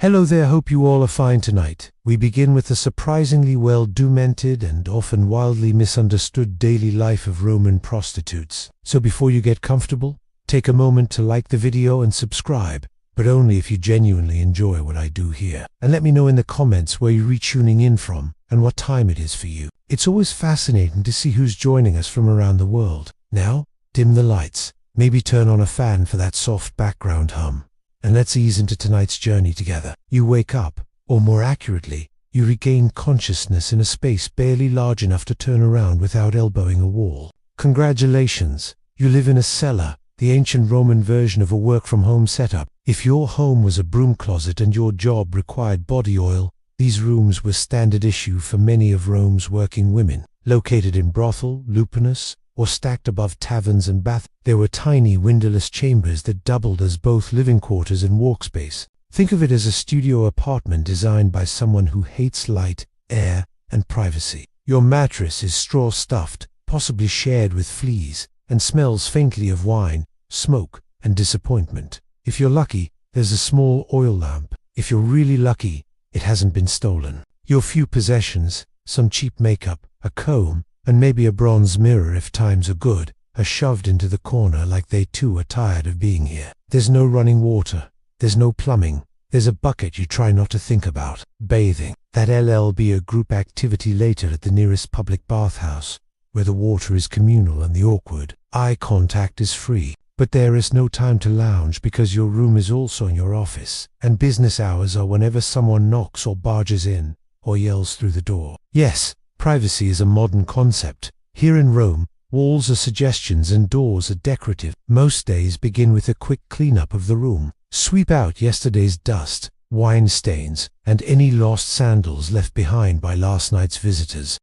Hello there, hope you all are fine tonight. We begin with the surprisingly well-documented and often wildly misunderstood daily life of Roman prostitutes. So before you get comfortable, take a moment to like the video and subscribe, but only if you genuinely enjoy what I do here. And let me know in the comments where you're tuning in from and what time it is for you. It's always fascinating to see who's joining us from around the world. Now, dim the lights, maybe turn on a fan for that soft background hum, and let's ease into tonight's journey together. You wake up, or more accurately, you regain consciousness in a space barely large enough to turn around without elbowing a wall. Congratulations, you live in a cellar, the ancient Roman version of a work-from-home setup. If your home was a broom closet and your job required body oil, these rooms were standard issue for many of Rome's working women. Located in brothel, lupanus, or stacked above taverns and baths, there were tiny windowless chambers that doubled as both living quarters and workspace. Think of it as a studio apartment designed by someone who hates light, air, and privacy. Your mattress is straw-stuffed, possibly shared with fleas, and smells faintly of wine, smoke, and disappointment. If you're lucky, there's a small oil lamp. If you're really lucky, it hasn't been stolen. Your few possessions, some cheap makeup, a comb, and maybe a bronze mirror if times are good, are shoved into the corner like they too are tired of being here. There's no running water. There's no plumbing. There's a bucket you try not to think about. Bathing. That'll be a group activity later at the nearest public bathhouse, where the water is communal and the awkward eye contact is free. But there is no time to lounge because your room is also in your office, and business hours are whenever someone knocks or barges in, or yells through the door. Yes, privacy is a modern concept. Here in Rome, walls are suggestions and doors are decorative. Most days begin with a quick cleanup of the room. Sweep out yesterday's dust, wine stains, and any lost sandals left behind by last night's visitors.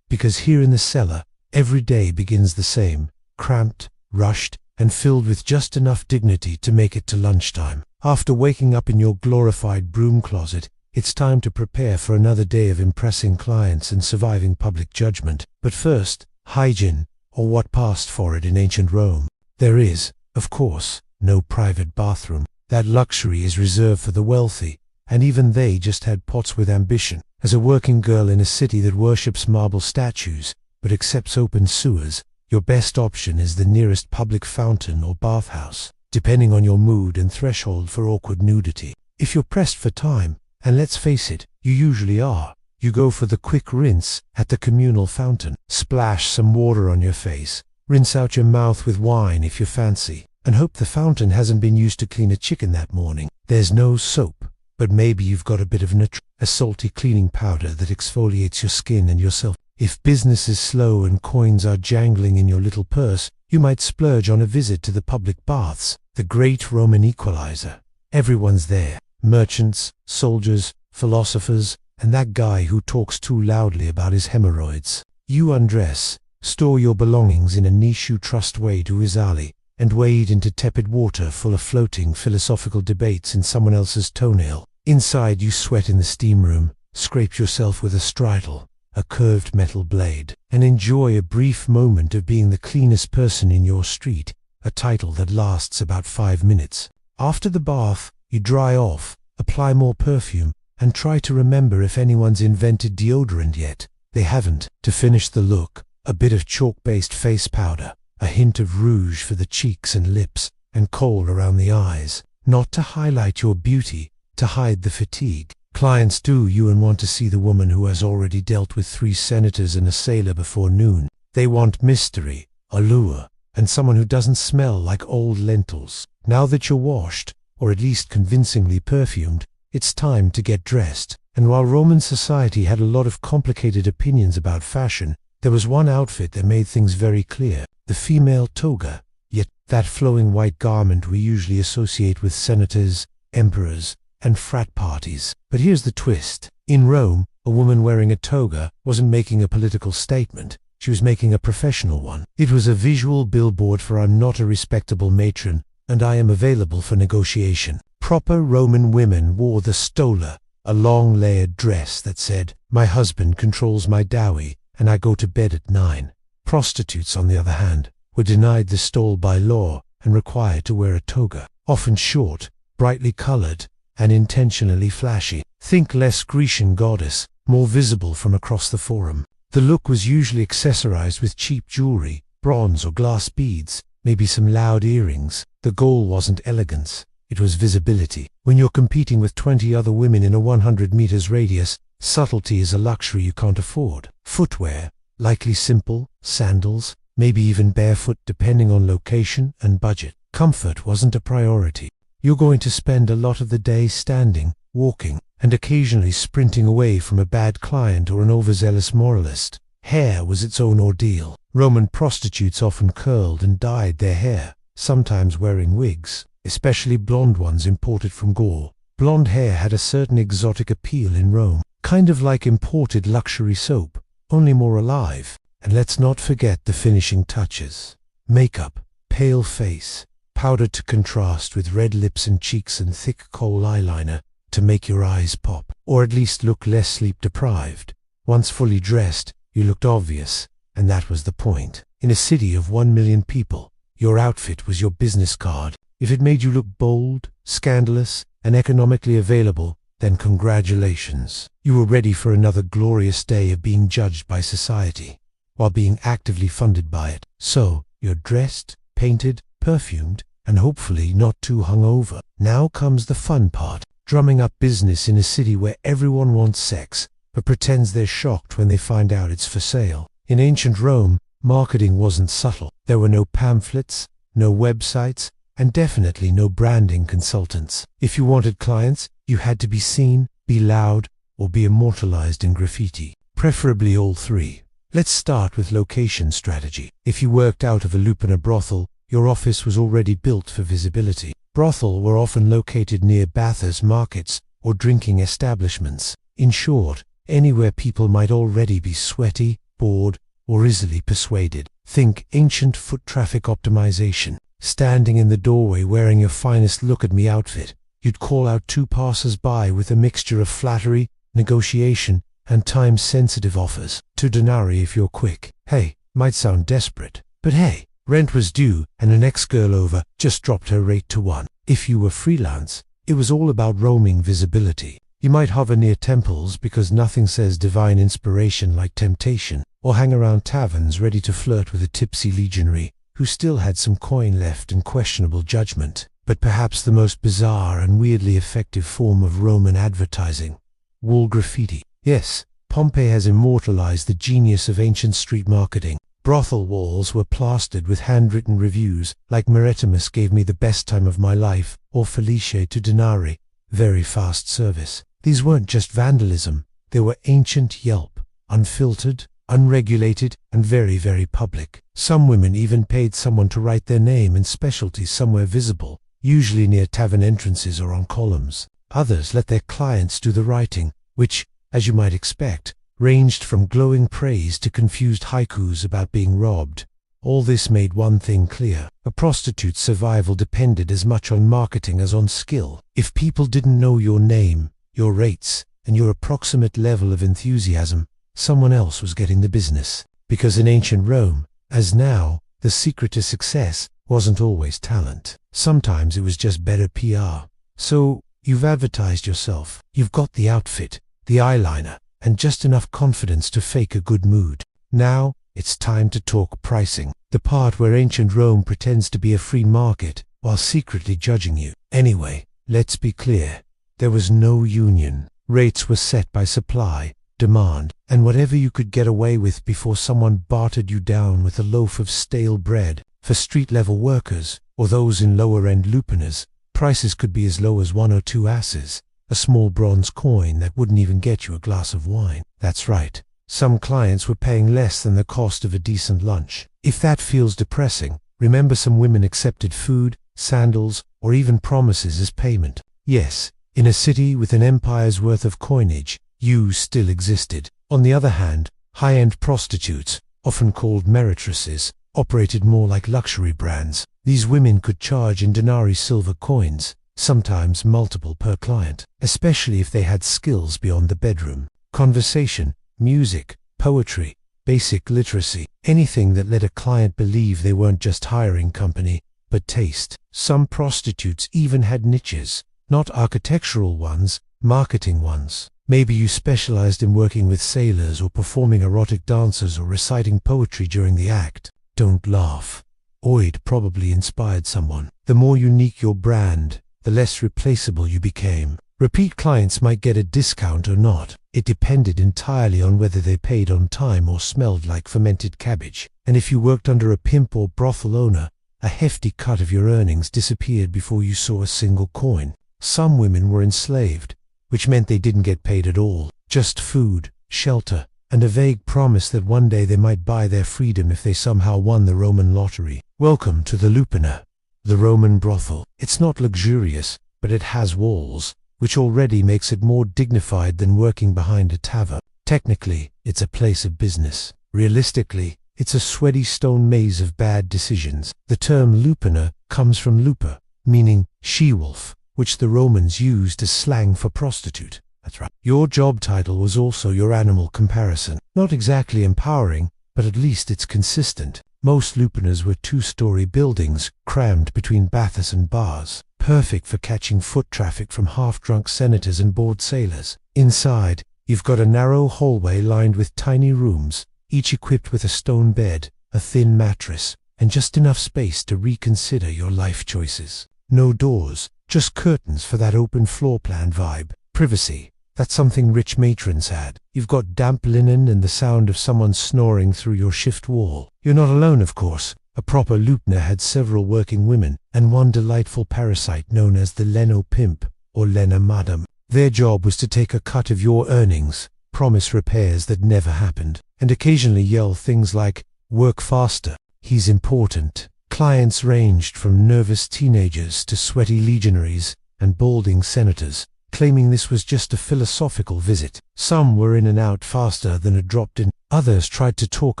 Because here in the cellar, every day begins the same, cramped, rushed, and filled with just enough dignity to make it to lunchtime. After waking up in your glorified broom closet, it's time to prepare for another day of impressing clients and surviving public judgment. But first, hygiene, or what passed for it in ancient Rome. There is, of course, no private bathroom. That luxury is reserved for the wealthy, and even they just had pots with ambition. As a working girl in a city that worships marble statues, but accepts open sewers, your best option is the nearest public fountain or bathhouse, depending on your mood and threshold for awkward nudity. If you're pressed for time, and let's face it, you usually are, you go for the quick rinse at the communal fountain. Splash some water on your face, rinse out your mouth with wine if you fancy, and hope the fountain hasn't been used to clean a chicken that morning. There's no soap, but maybe you've got a bit of a salty cleaning powder that exfoliates your skin and yourself. If business is slow and coins are jangling in your little purse, you might splurge on a visit to the public baths, the great Roman equalizer. Everyone's there. Merchants, soldiers, philosophers, and that guy who talks too loudly about his hemorrhoids. You undress, store your belongings in a niche you trust way to his alley, and wade into tepid water full of floating philosophical debates in someone else's toenail. Inside you sweat in the steam room, scrape yourself with a stridle, a curved metal blade, and enjoy a brief moment of being the cleanest person in your street, a title that lasts about 5 minutes. After the bath, you dry off, apply more perfume, and try to remember if anyone's invented deodorant yet. They haven't. To finish the look, a bit of chalk-based face powder, a hint of rouge for the cheeks and lips, and kohl around the eyes, not to highlight your beauty, to hide the fatigue. Clients do you and want to see the woman who has already dealt with 3 senators and a sailor before noon. They want mystery, allure, and someone who doesn't smell like old lentils. Now that you're washed, or at least convincingly perfumed, it's time to get dressed. And while Roman society had a lot of complicated opinions about fashion, there was one outfit that made things very clear: the female toga. Yet that flowing white garment we usually associate with senators, emperors, and frat parties. But here's the twist. In Rome, a woman wearing a toga wasn't making a political statement. She was making a professional one. It was a visual billboard for "I'm not a respectable matron, and I am available for negotiation." Proper Roman women wore the stola, a long layered dress that said, "My husband controls my dowry, and I go to bed at 9. Prostitutes, on the other hand, were denied the stole by law and required to wear a toga, often short, brightly colored, and intentionally flashy. Think less Grecian goddess, more visible from across the forum. The look was usually accessorized with cheap jewelry, bronze or glass beads, maybe some loud earrings. The goal wasn't elegance, it was visibility. When you're competing with 20 other women in a 100 meters radius, subtlety is a luxury you can't afford. Footwear, likely simple, sandals, maybe even barefoot depending on location and budget. Comfort wasn't a priority. You're going to spend a lot of the day standing, walking, and occasionally sprinting away from a bad client or an overzealous moralist. Hair was its own ordeal. Roman prostitutes often curled and dyed their hair, sometimes wearing wigs, especially blonde ones imported from Gaul. Blonde hair had a certain exotic appeal in Rome, kind of like imported luxury soap, only more alive. And let's not forget the finishing touches. Makeup, pale face, powdered to contrast with red lips and cheeks, and thick kohl eyeliner to make your eyes pop, or at least look less sleep-deprived. Once fully dressed, you looked obvious, and that was the point. In a city of 1 million people, your outfit was your business card. If it made you look bold, scandalous, and economically available, then congratulations. You were ready for another glorious day of being judged by society, while being actively funded by it. So, you're dressed, painted, perfumed, and hopefully not too hungover. Now comes the fun part. Drumming up business in a city where everyone wants sex, but pretends they're shocked when they find out it's for sale. In ancient Rome, marketing wasn't subtle. There were no pamphlets, no websites, and definitely no branding consultants. If you wanted clients, you had to be seen, be loud, or be immortalized in graffiti. Preferably all three. Let's start with location strategy. If you worked out of a Lupina brothel, your office was already built for visibility. Brothels were often located near bathers' markets or drinking establishments. In short, anywhere people might already be sweaty, bored, or easily persuaded. Think ancient foot traffic optimization. Standing in the doorway wearing your finest look-at-me outfit, you'd call out 2 passers-by with a mixture of flattery, negotiation, and time-sensitive offers. 2 denarii if you're quick. Hey, might sound desperate, but hey, rent was due and an ex-girl over just dropped her rate to 1. If you were freelance, it was all about roaming visibility. You might hover near temples because nothing says divine inspiration like temptation, or hang around taverns ready to flirt with a tipsy legionary who still had some coin left and questionable judgment. But perhaps the most bizarre and weirdly effective form of Roman advertising: wall graffiti. Yes, Pompeii has immortalized the genius of ancient street marketing. Brothel walls were plastered with handwritten reviews like "Maretimus gave me the best time of my life," or "Felice 2 denarii, very fast service." These weren't just vandalism, they were ancient Yelp, unfiltered, unregulated, and very, very public. Some women even paid someone to write their name and specialty somewhere visible, usually near tavern entrances or on columns. Others let their clients do the writing, which, as you might expect, ranged from glowing praise to confused haikus about being robbed. All this made one thing clear: a prostitute's survival depended as much on marketing as on skill. If people didn't know your name, your rates, and your approximate level of enthusiasm, someone else was getting the business. Because in ancient Rome, as now, the secret to success wasn't always talent. Sometimes it was just better PR. So, you've advertised yourself. You've got the outfit, the eyeliner, and just enough confidence to fake a good mood. Now, it's time to talk pricing. The part where ancient Rome pretends to be a free market while secretly judging you. Anyway, let's be clear. There was no union. Rates were set by supply, demand, and whatever you could get away with before someone bartered you down with a loaf of stale bread. For street-level workers, or those in lower-end lupinas, prices could be as low as 1 or 2 asses, a small bronze coin that wouldn't even get you a glass of wine. That's right. Some clients were paying less than the cost of a decent lunch. If that feels depressing, remember some women accepted food, sandals, or even promises as payment. Yes, in a city with an empire's worth of coinage, you still existed. On the other hand, high-end prostitutes, often called meretresses, operated more like luxury brands. These women could charge in denarii silver coins, sometimes multiple per client, especially if they had skills beyond the bedroom. Conversation, music, poetry, basic literacy, anything that let a client believe they weren't just hiring company, but taste. Some prostitutes even had niches, not architectural ones, marketing ones. Maybe you specialized in working with sailors or performing erotic dances or reciting poetry during the act. Don't laugh. Oid probably inspired someone. The more unique your brand, the less replaceable you became. Repeat clients might get a discount or not. It depended entirely on whether they paid on time or smelled like fermented cabbage. And if you worked under a pimp or brothel owner, a hefty cut of your earnings disappeared before you saw a single coin. Some women were enslaved, which meant they didn't get paid at all. Just food, shelter, and a vague promise that one day they might buy their freedom if they somehow won the Roman lottery. Welcome to the Lupanar, the Roman brothel. It's not luxurious, but it has walls, which already makes it more dignified than working behind a tavern. Technically, it's a place of business. Realistically, it's a sweaty stone maze of bad decisions. The term Lupanar comes from lupa, meaning she-wolf, which the Romans used as slang for prostitute. That's right. Your job title was also your animal comparison. Not exactly empowering, but at least it's consistent. Most lupanars were two-story buildings crammed between baths and bars, perfect for catching foot traffic from half-drunk senators and bored sailors. Inside, you've got a narrow hallway lined with tiny rooms, each equipped with a stone bed, a thin mattress, and just enough space to reconsider your life choices. No doors, just curtains for that open floor plan vibe. Privacy, that's something rich matrons had. You've got damp linen and the sound of someone snoring through your shift wall. You're not alone, of course. A proper lupanar had several working women, and one delightful parasite known as the Leno pimp, or Lena madam. Their job was to take a cut of your earnings, promise repairs that never happened, and occasionally yell things like, "Work faster, he's important." Clients ranged from nervous teenagers to sweaty legionaries and balding senators, claiming this was just a philosophical visit. Some were in and out faster than a dropped-in. Others tried to talk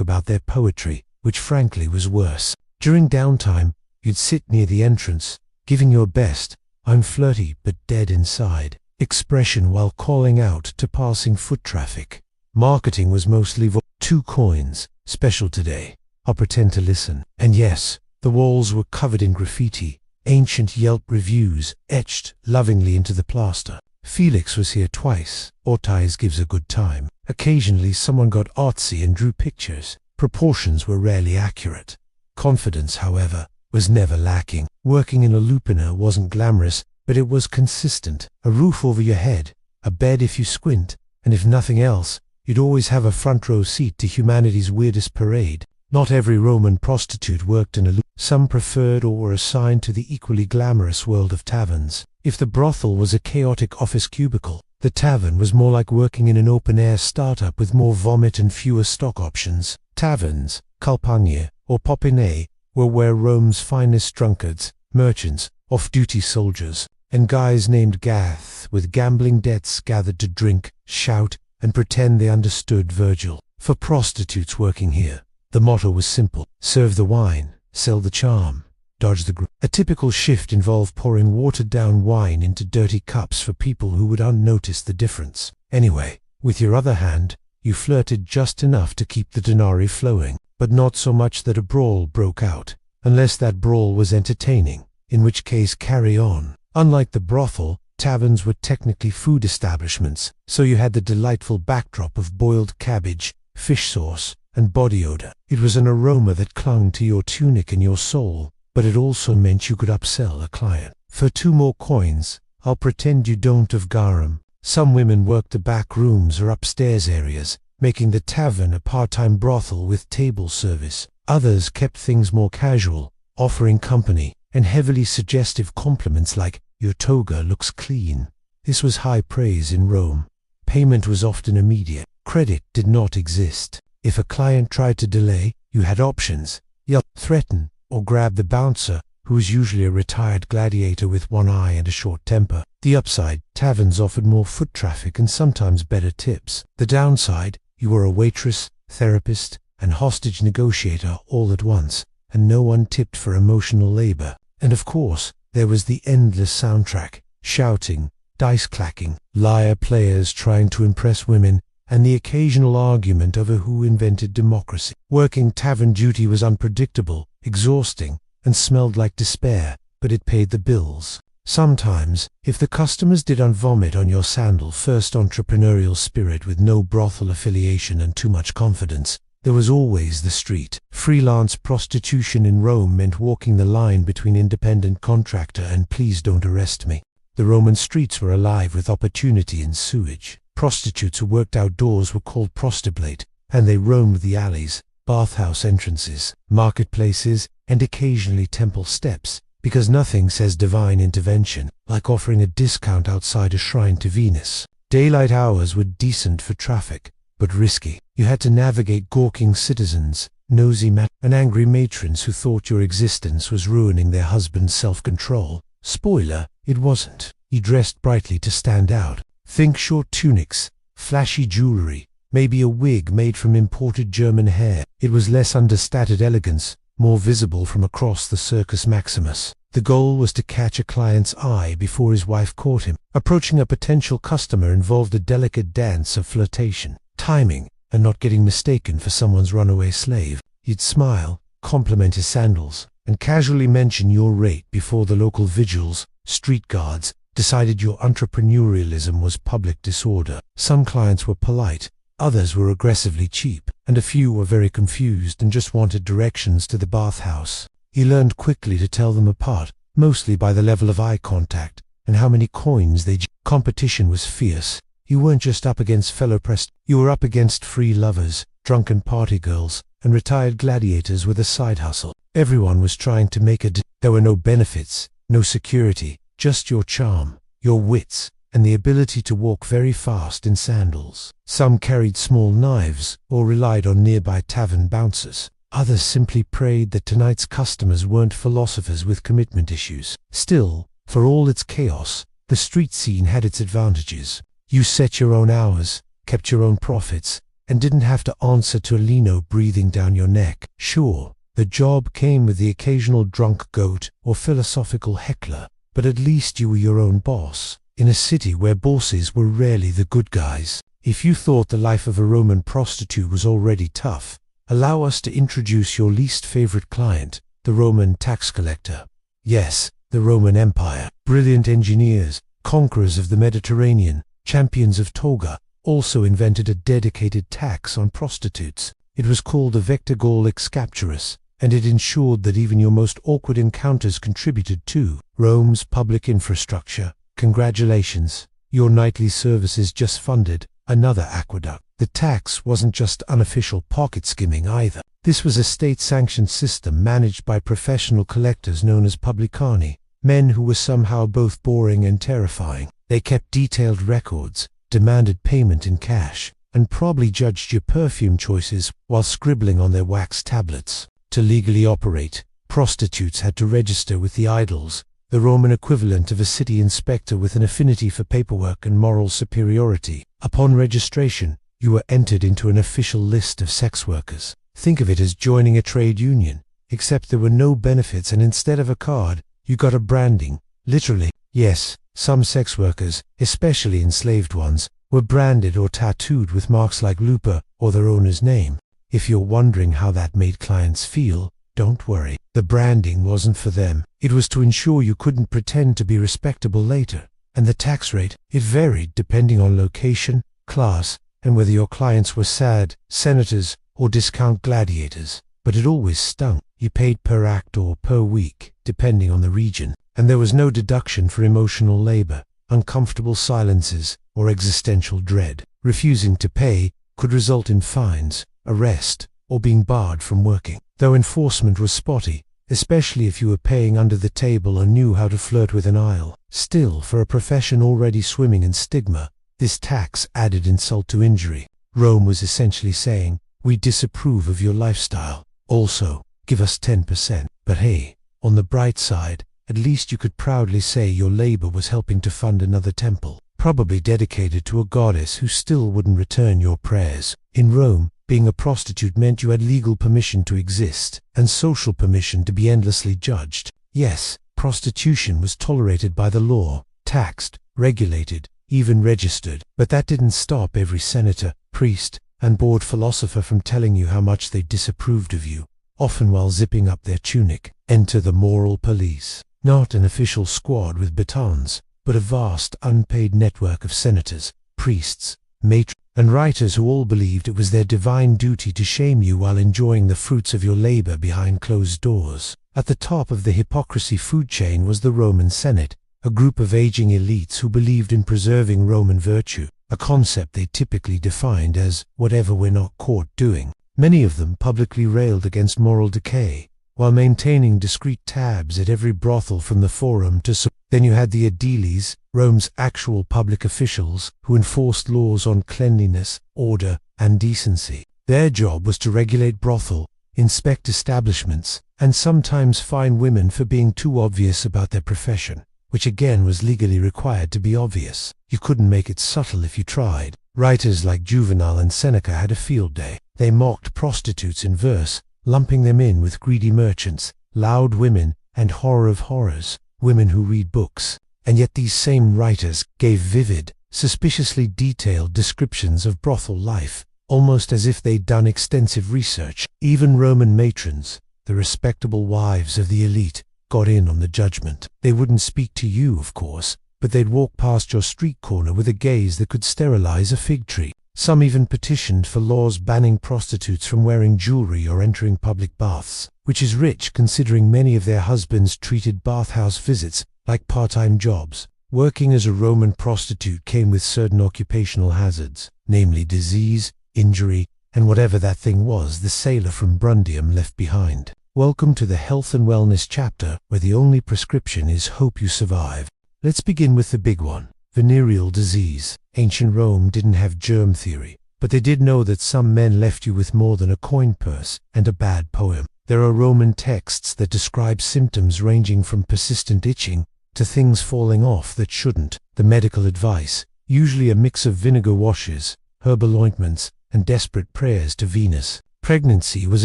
about their poetry, which frankly was worse. During downtime, you'd sit near the entrance, giving your best, "I'm flirty but dead inside" expression while calling out to passing foot traffic. Marketing was mostly 2 coins, special today. I'll pretend to listen. And yes, the walls were covered in graffiti, ancient Yelp reviews etched lovingly into the plaster. Felix was here twice. Ortiz gives a good time. Occasionally someone got artsy and drew pictures. Proportions were rarely accurate. Confidence, however, was never lacking. Working in a lupanar wasn't glamorous, but it was consistent. A roof over your head, a bed if you squint, and if nothing else, you'd always have a front row seat to humanity's weirdest parade. Not every Roman prostitute worked in a lupanar. Some preferred or were assigned to the equally glamorous world of taverns. If the brothel was a chaotic office cubicle, the tavern was more like working in an open-air startup with more vomit and fewer stock options. Taverns, Calpagna or Popinay, were where Rome's finest drunkards, merchants, off-duty soldiers, and guys named Gath with gambling debts gathered to drink, shout, and pretend they understood Virgil. For prostitutes working here, the motto was simple: serve the wine, sell the charm, dodge the group. A typical shift involved pouring watered-down wine into dirty cups for people who would unnotice the difference. Anyway, with your other hand, you flirted just enough to keep the denarii flowing, but not so much that a brawl broke out, unless that brawl was entertaining, in which case carry on. Unlike the brothel, taverns were technically food establishments, so you had the delightful backdrop of boiled cabbage, fish sauce, and body odor. It was an aroma that clung to your tunic and your soul, but it also meant you could upsell a client. For 2 more coins, I'll pretend you don't of garum. Some women worked the back rooms or upstairs areas, making the tavern a part-time brothel with table service. Others kept things more casual, offering company and heavily suggestive compliments like, "Your toga looks clean." This was high praise in Rome. Payment was often immediate. Credit did not exist. If a client tried to delay, you had options: yell, threaten, or grab the bouncer, who was usually a retired gladiator with one eye and a short temper. The upside, taverns offered more foot traffic and sometimes better tips. The downside, you were a waitress, therapist, and hostage negotiator all at once, and no one tipped for emotional labor. And of course, there was the endless soundtrack, shouting, dice clacking, liar players trying to impress women, and the occasional argument over who invented democracy. Working tavern duty was unpredictable, exhausting, and smelled like despair, but it paid the bills. Sometimes, if the customers didn't vomit on your sandal-first entrepreneurial spirit with no brothel affiliation and too much confidence, there was always the street. Freelance prostitution in Rome meant walking the line between independent contractor and please don't arrest me. The Roman streets were alive with opportunity and sewage. Prostitutes who worked outdoors were called prostiblate, and they roamed the alleys, bathhouse entrances, marketplaces, and occasionally temple steps, because nothing says divine intervention like offering a discount outside a shrine to Venus. Daylight hours were decent for traffic, but risky. You had to navigate gawking citizens, nosy and angry matrons who thought your existence was ruining their husband's self-control. Spoiler, it wasn't. You dressed brightly to stand out. Think short tunics, flashy jewelry, maybe a wig made from imported German hair. It was less understated elegance, more visible from across the Circus Maximus. The goal was to catch a client's eye before his wife caught him. Approaching a potential customer involved a delicate dance of flirtation, timing, and not getting mistaken for someone's runaway slave. You'd smile, compliment his sandals, and casually mention your rate before the local vigils, street guards, decided your entrepreneurialism was public disorder. Some clients were polite, others were aggressively cheap, and a few were very confused and just wanted directions to the bathhouse. He learned quickly to tell them apart, mostly by the level of eye contact and how many coins they Competition was fierce. You weren't just up against fellow you were up against free lovers, drunken party girls, and retired gladiators with a side hustle. Everyone was trying to make There were no benefits, no security, just your charm, your wits, and the ability to walk very fast in sandals. Some carried small knives or relied on nearby tavern bouncers. Others simply prayed that tonight's customers weren't philosophers with commitment issues. Still, for all its chaos, the street scene had its advantages. You set your own hours, kept your own profits, and didn't have to answer to a lino breathing down your neck. Sure, the job came with the occasional drunk goat or philosophical heckler, but at least you were your own boss, in a city where bosses were rarely the good guys. If you thought the life of a Roman prostitute was already tough, allow us to introduce your least favorite client, the Roman tax collector. Yes, the Roman Empire. Brilliant engineers, conquerors of the Mediterranean, champions of toga, also invented a dedicated tax on prostitutes. It was called the Vector Gallic Capturus, and it ensured that even your most awkward encounters contributed to Rome's public infrastructure. Congratulations, your nightly services just funded another aqueduct. The tax wasn't just unofficial pocket skimming either. This was a state-sanctioned system managed by professional collectors known as publicani, men who were somehow both boring and terrifying. They kept detailed records, demanded payment in cash, and probably judged your perfume choices while scribbling on their wax tablets. To legally operate, prostitutes had to register with the idols, the Roman equivalent of a city inspector with an affinity for paperwork and moral superiority. Upon registration, you were entered into an official list of sex workers. Think of it as joining a trade union, except there were no benefits, and instead of a card, you got a branding. Literally, yes, some sex workers, especially enslaved ones, were branded or tattooed with marks like Lupa or their owner's name. If you're wondering how that made clients feel, don't worry. The branding wasn't for them. It was to ensure you couldn't pretend to be respectable later. And the tax rate, it varied depending on location, class, and whether your clients were sad, senators, or discount gladiators. But it always stung. You paid per act or per week, depending on the region. And there was no deduction for emotional labor, uncomfortable silences, or existential dread. Refusing to pay could result in fines, arrest, or being barred from working. Though enforcement was spotty, especially if you were paying under the table or knew how to flirt with an aisle. Still, for a profession already swimming in stigma, this tax added insult to injury. Rome was essentially saying, we disapprove of your lifestyle. Also, give us 10%. But hey, on the bright side, at least you could proudly say your labor was helping to fund another temple, probably dedicated to a goddess who still wouldn't return your prayers. In Rome, Being a prostitute meant you had legal permission to exist, and social permission to be endlessly judged. Yes, prostitution was tolerated by the law, taxed, regulated, even registered, but that didn't stop every senator, priest, and bored philosopher from telling you how much they disapproved of you, often while zipping up their tunic. Enter the moral police. Not an official squad with batons, but a vast unpaid network of senators, priests, matrons, and writers who all believed it was their divine duty to shame you while enjoying the fruits of your labor behind closed doors. At the top of the hypocrisy food chain was the Roman Senate, a group of aging elites who believed in preserving Roman virtue, a concept they typically defined as whatever we're not caught doing. Many of them publicly railed against moral decay, while maintaining discreet tabs at every brothel from the Forum to Then you had the aediles, Rome's actual public officials, who enforced laws on cleanliness, order, and decency. Their job was to regulate brothel, inspect establishments, and sometimes fine women for being too obvious about their profession, which again was legally required to be obvious. You couldn't make it subtle if you tried. Writers like Juvenal and Seneca had a field day. They mocked prostitutes in verse, lumping them in with greedy merchants, loud women, and horror of horrors, women who read books. And yet these same writers gave vivid, suspiciously detailed descriptions of brothel life, almost as if they'd done extensive research. Even Roman matrons, the respectable wives of the elite, got in on the judgment. They wouldn't speak to you, of course, but they'd walk past your street corner with a gaze that could sterilize a fig tree. Some even petitioned for laws banning prostitutes from wearing jewelry or entering public baths, which is rich considering many of their husbands treated bathhouse visits like part-time jobs. Working as a Roman prostitute came with certain occupational hazards, namely disease, injury, and whatever that thing was the sailor from Brundium left behind. Welcome to the health and wellness chapter, where the only prescription is hope you survive. Let's begin with the big one. Venereal disease. Ancient Rome didn't have germ theory, but they did know that some men left you with more than a coin purse and a bad poem. There are Roman texts that describe symptoms ranging from persistent itching to things falling off that shouldn't. The medical advice, usually a mix of vinegar washes, herbal ointments, and desperate prayers to Venus. Pregnancy was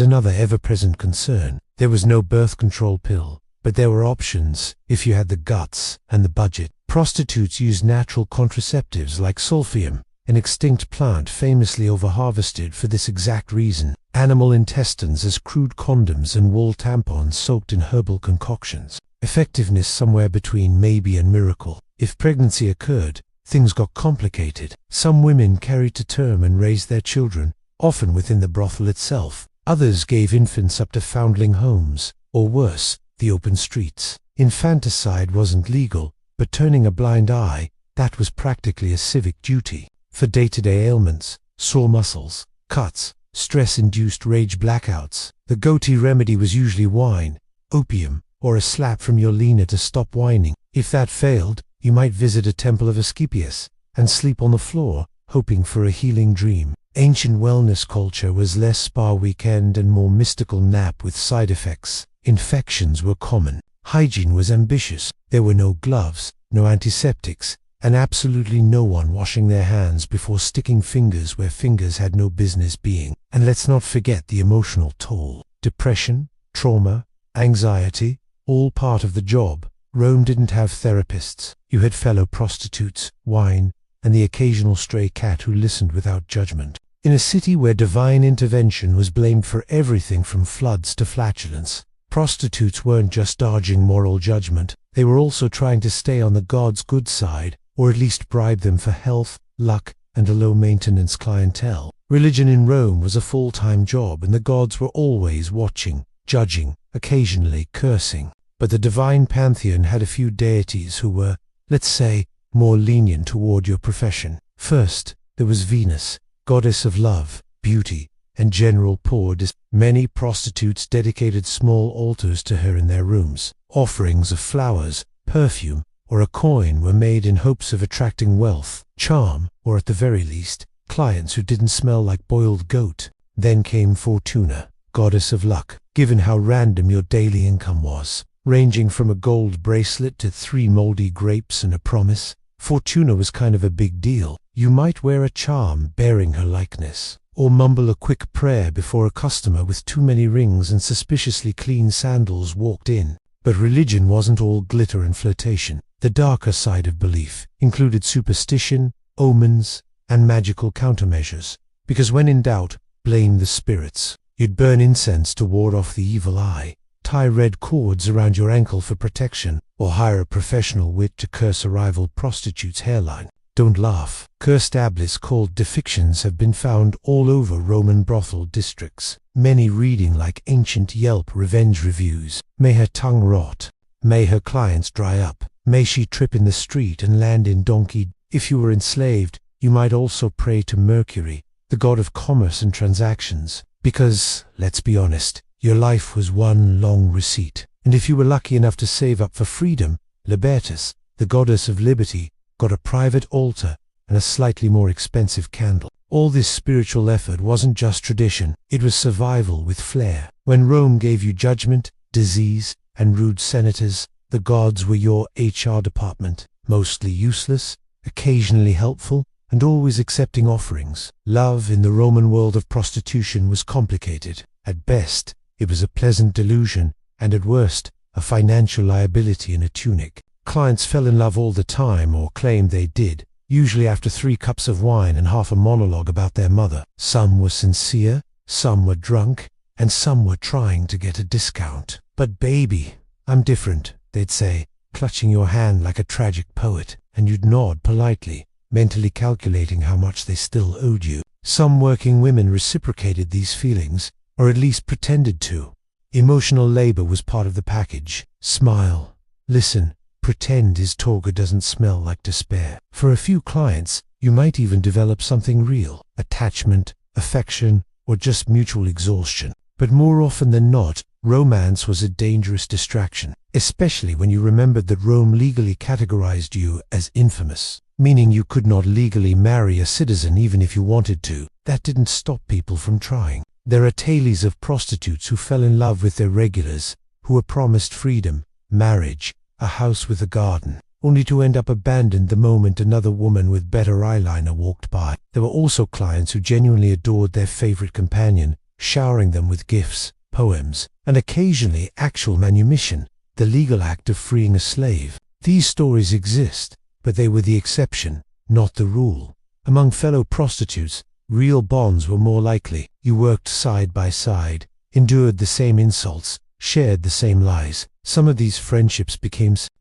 another ever-present concern. There was no birth control pill, but there were options if you had the guts and the budget. Prostitutes used natural contraceptives like sulfium, an extinct plant famously overharvested for this exact reason. Animal intestines as crude condoms and wool tampons soaked in herbal concoctions. Effectiveness somewhere between maybe and miracle. If pregnancy occurred, things got complicated. Some women carried to term and raised their children, often within the brothel itself. Others gave infants up to foundling homes, or worse, the open streets. Infanticide wasn't legal, but turning a blind eye, that was practically a civic duty. For day-to-day ailments, sore muscles, cuts, stress-induced rage blackouts, the go-to remedy was usually wine, opium, or a slap from your leaner to stop whining. If that failed, you might visit a temple of Asclepius and sleep on the floor, hoping for a healing dream. Ancient wellness culture was less spa weekend and more mystical nap with side effects. Infections were common. Hygiene was ambitious. There were no gloves, no antiseptics, and absolutely no one washing their hands before sticking fingers where fingers had no business being. And let's not forget the emotional toll. Depression, trauma, anxiety, all part of the job. Rome didn't have therapists. You had fellow prostitutes, wine, and the occasional stray cat who listened without judgment. In a city where divine intervention was blamed for everything from floods to flatulence, prostitutes weren't just dodging moral judgment, they were also trying to stay on the gods' good side, or at least bribe them for health, luck, and a low-maintenance clientele. Religion in Rome was a full-time job, and the gods were always watching, judging, occasionally cursing. But the divine pantheon had a few deities who were, let's say, more lenient toward your profession. First, there was Venus, goddess of love, beauty, and general poor disposition. Many prostitutes dedicated small altars to her in their rooms. Offerings of flowers, perfume, or a coin were made in hopes of attracting wealth, charm, or at the very least, clients who didn't smell like boiled goat. Then came Fortuna, goddess of luck. Given how random your daily income was, ranging from a gold bracelet to 3 moldy grapes and a promise, Fortuna was kind of a big deal. You might wear a charm bearing her likeness, or mumble a quick prayer before a customer with too many rings and suspiciously clean sandals walked in. But religion wasn't all glitter and flirtation. The darker side of belief included superstition, omens, and magical countermeasures. Because when in doubt, blame the spirits. You'd burn incense to ward off the evil eye, tie red cords around your ankle for protection, or hire a professional wit to curse a rival prostitute's hairline. Don't laugh. Cursed tablets called depictions have been found all over Roman brothel districts, many reading like ancient Yelp revenge reviews. May her tongue rot. May her clients dry up. May she trip in the street and land in donkey. If you were enslaved, you might also pray to Mercury, the god of commerce and transactions, because, let's be honest, your life was one long receipt. And if you were lucky enough to save up for freedom, Libertas, the goddess of liberty, got a private altar and a slightly more expensive candle. All this spiritual effort wasn't just tradition, it was survival with flair. When Rome gave you judgment, disease, and rude senators, the gods were your HR department, mostly useless, occasionally helpful, and always accepting offerings. Love in the Roman world of prostitution was complicated. At best, it was a pleasant delusion, and at worst, a financial liability in a tunic. Clients fell in love all the time, or claimed they did, usually after 3 cups of wine and half a monologue about their mother. Some were sincere, some were drunk, and some were trying to get a discount. But baby, I'm different, they'd say, clutching your hand like a tragic poet, and you'd nod politely, mentally calculating how much they still owed you. Some working women reciprocated these feelings, or at least pretended to. Emotional labor was part of the package. Smile, listen, pretend his toga doesn't smell like despair. For a few clients, you might even develop something real, attachment, affection, or just mutual exhaustion. But more often than not, romance was a dangerous distraction, especially when you remembered that Rome legally categorized you as infamous, meaning you could not legally marry a citizen even if you wanted to. That didn't stop people from trying. There are tales of prostitutes who fell in love with their regulars, who were promised freedom, marriage, a house with a garden, only to end up abandoned the moment another woman with better eyeliner walked by. There were also clients who genuinely adored their favorite companion, showering them with gifts, poems, and occasionally actual manumission, the legal act of freeing a slave. These stories exist, but they were the exception, not the rule. Among fellow prostitutes, real bonds were more likely. You worked side by side, endured the same insults, shared the same lies. Some of these friendships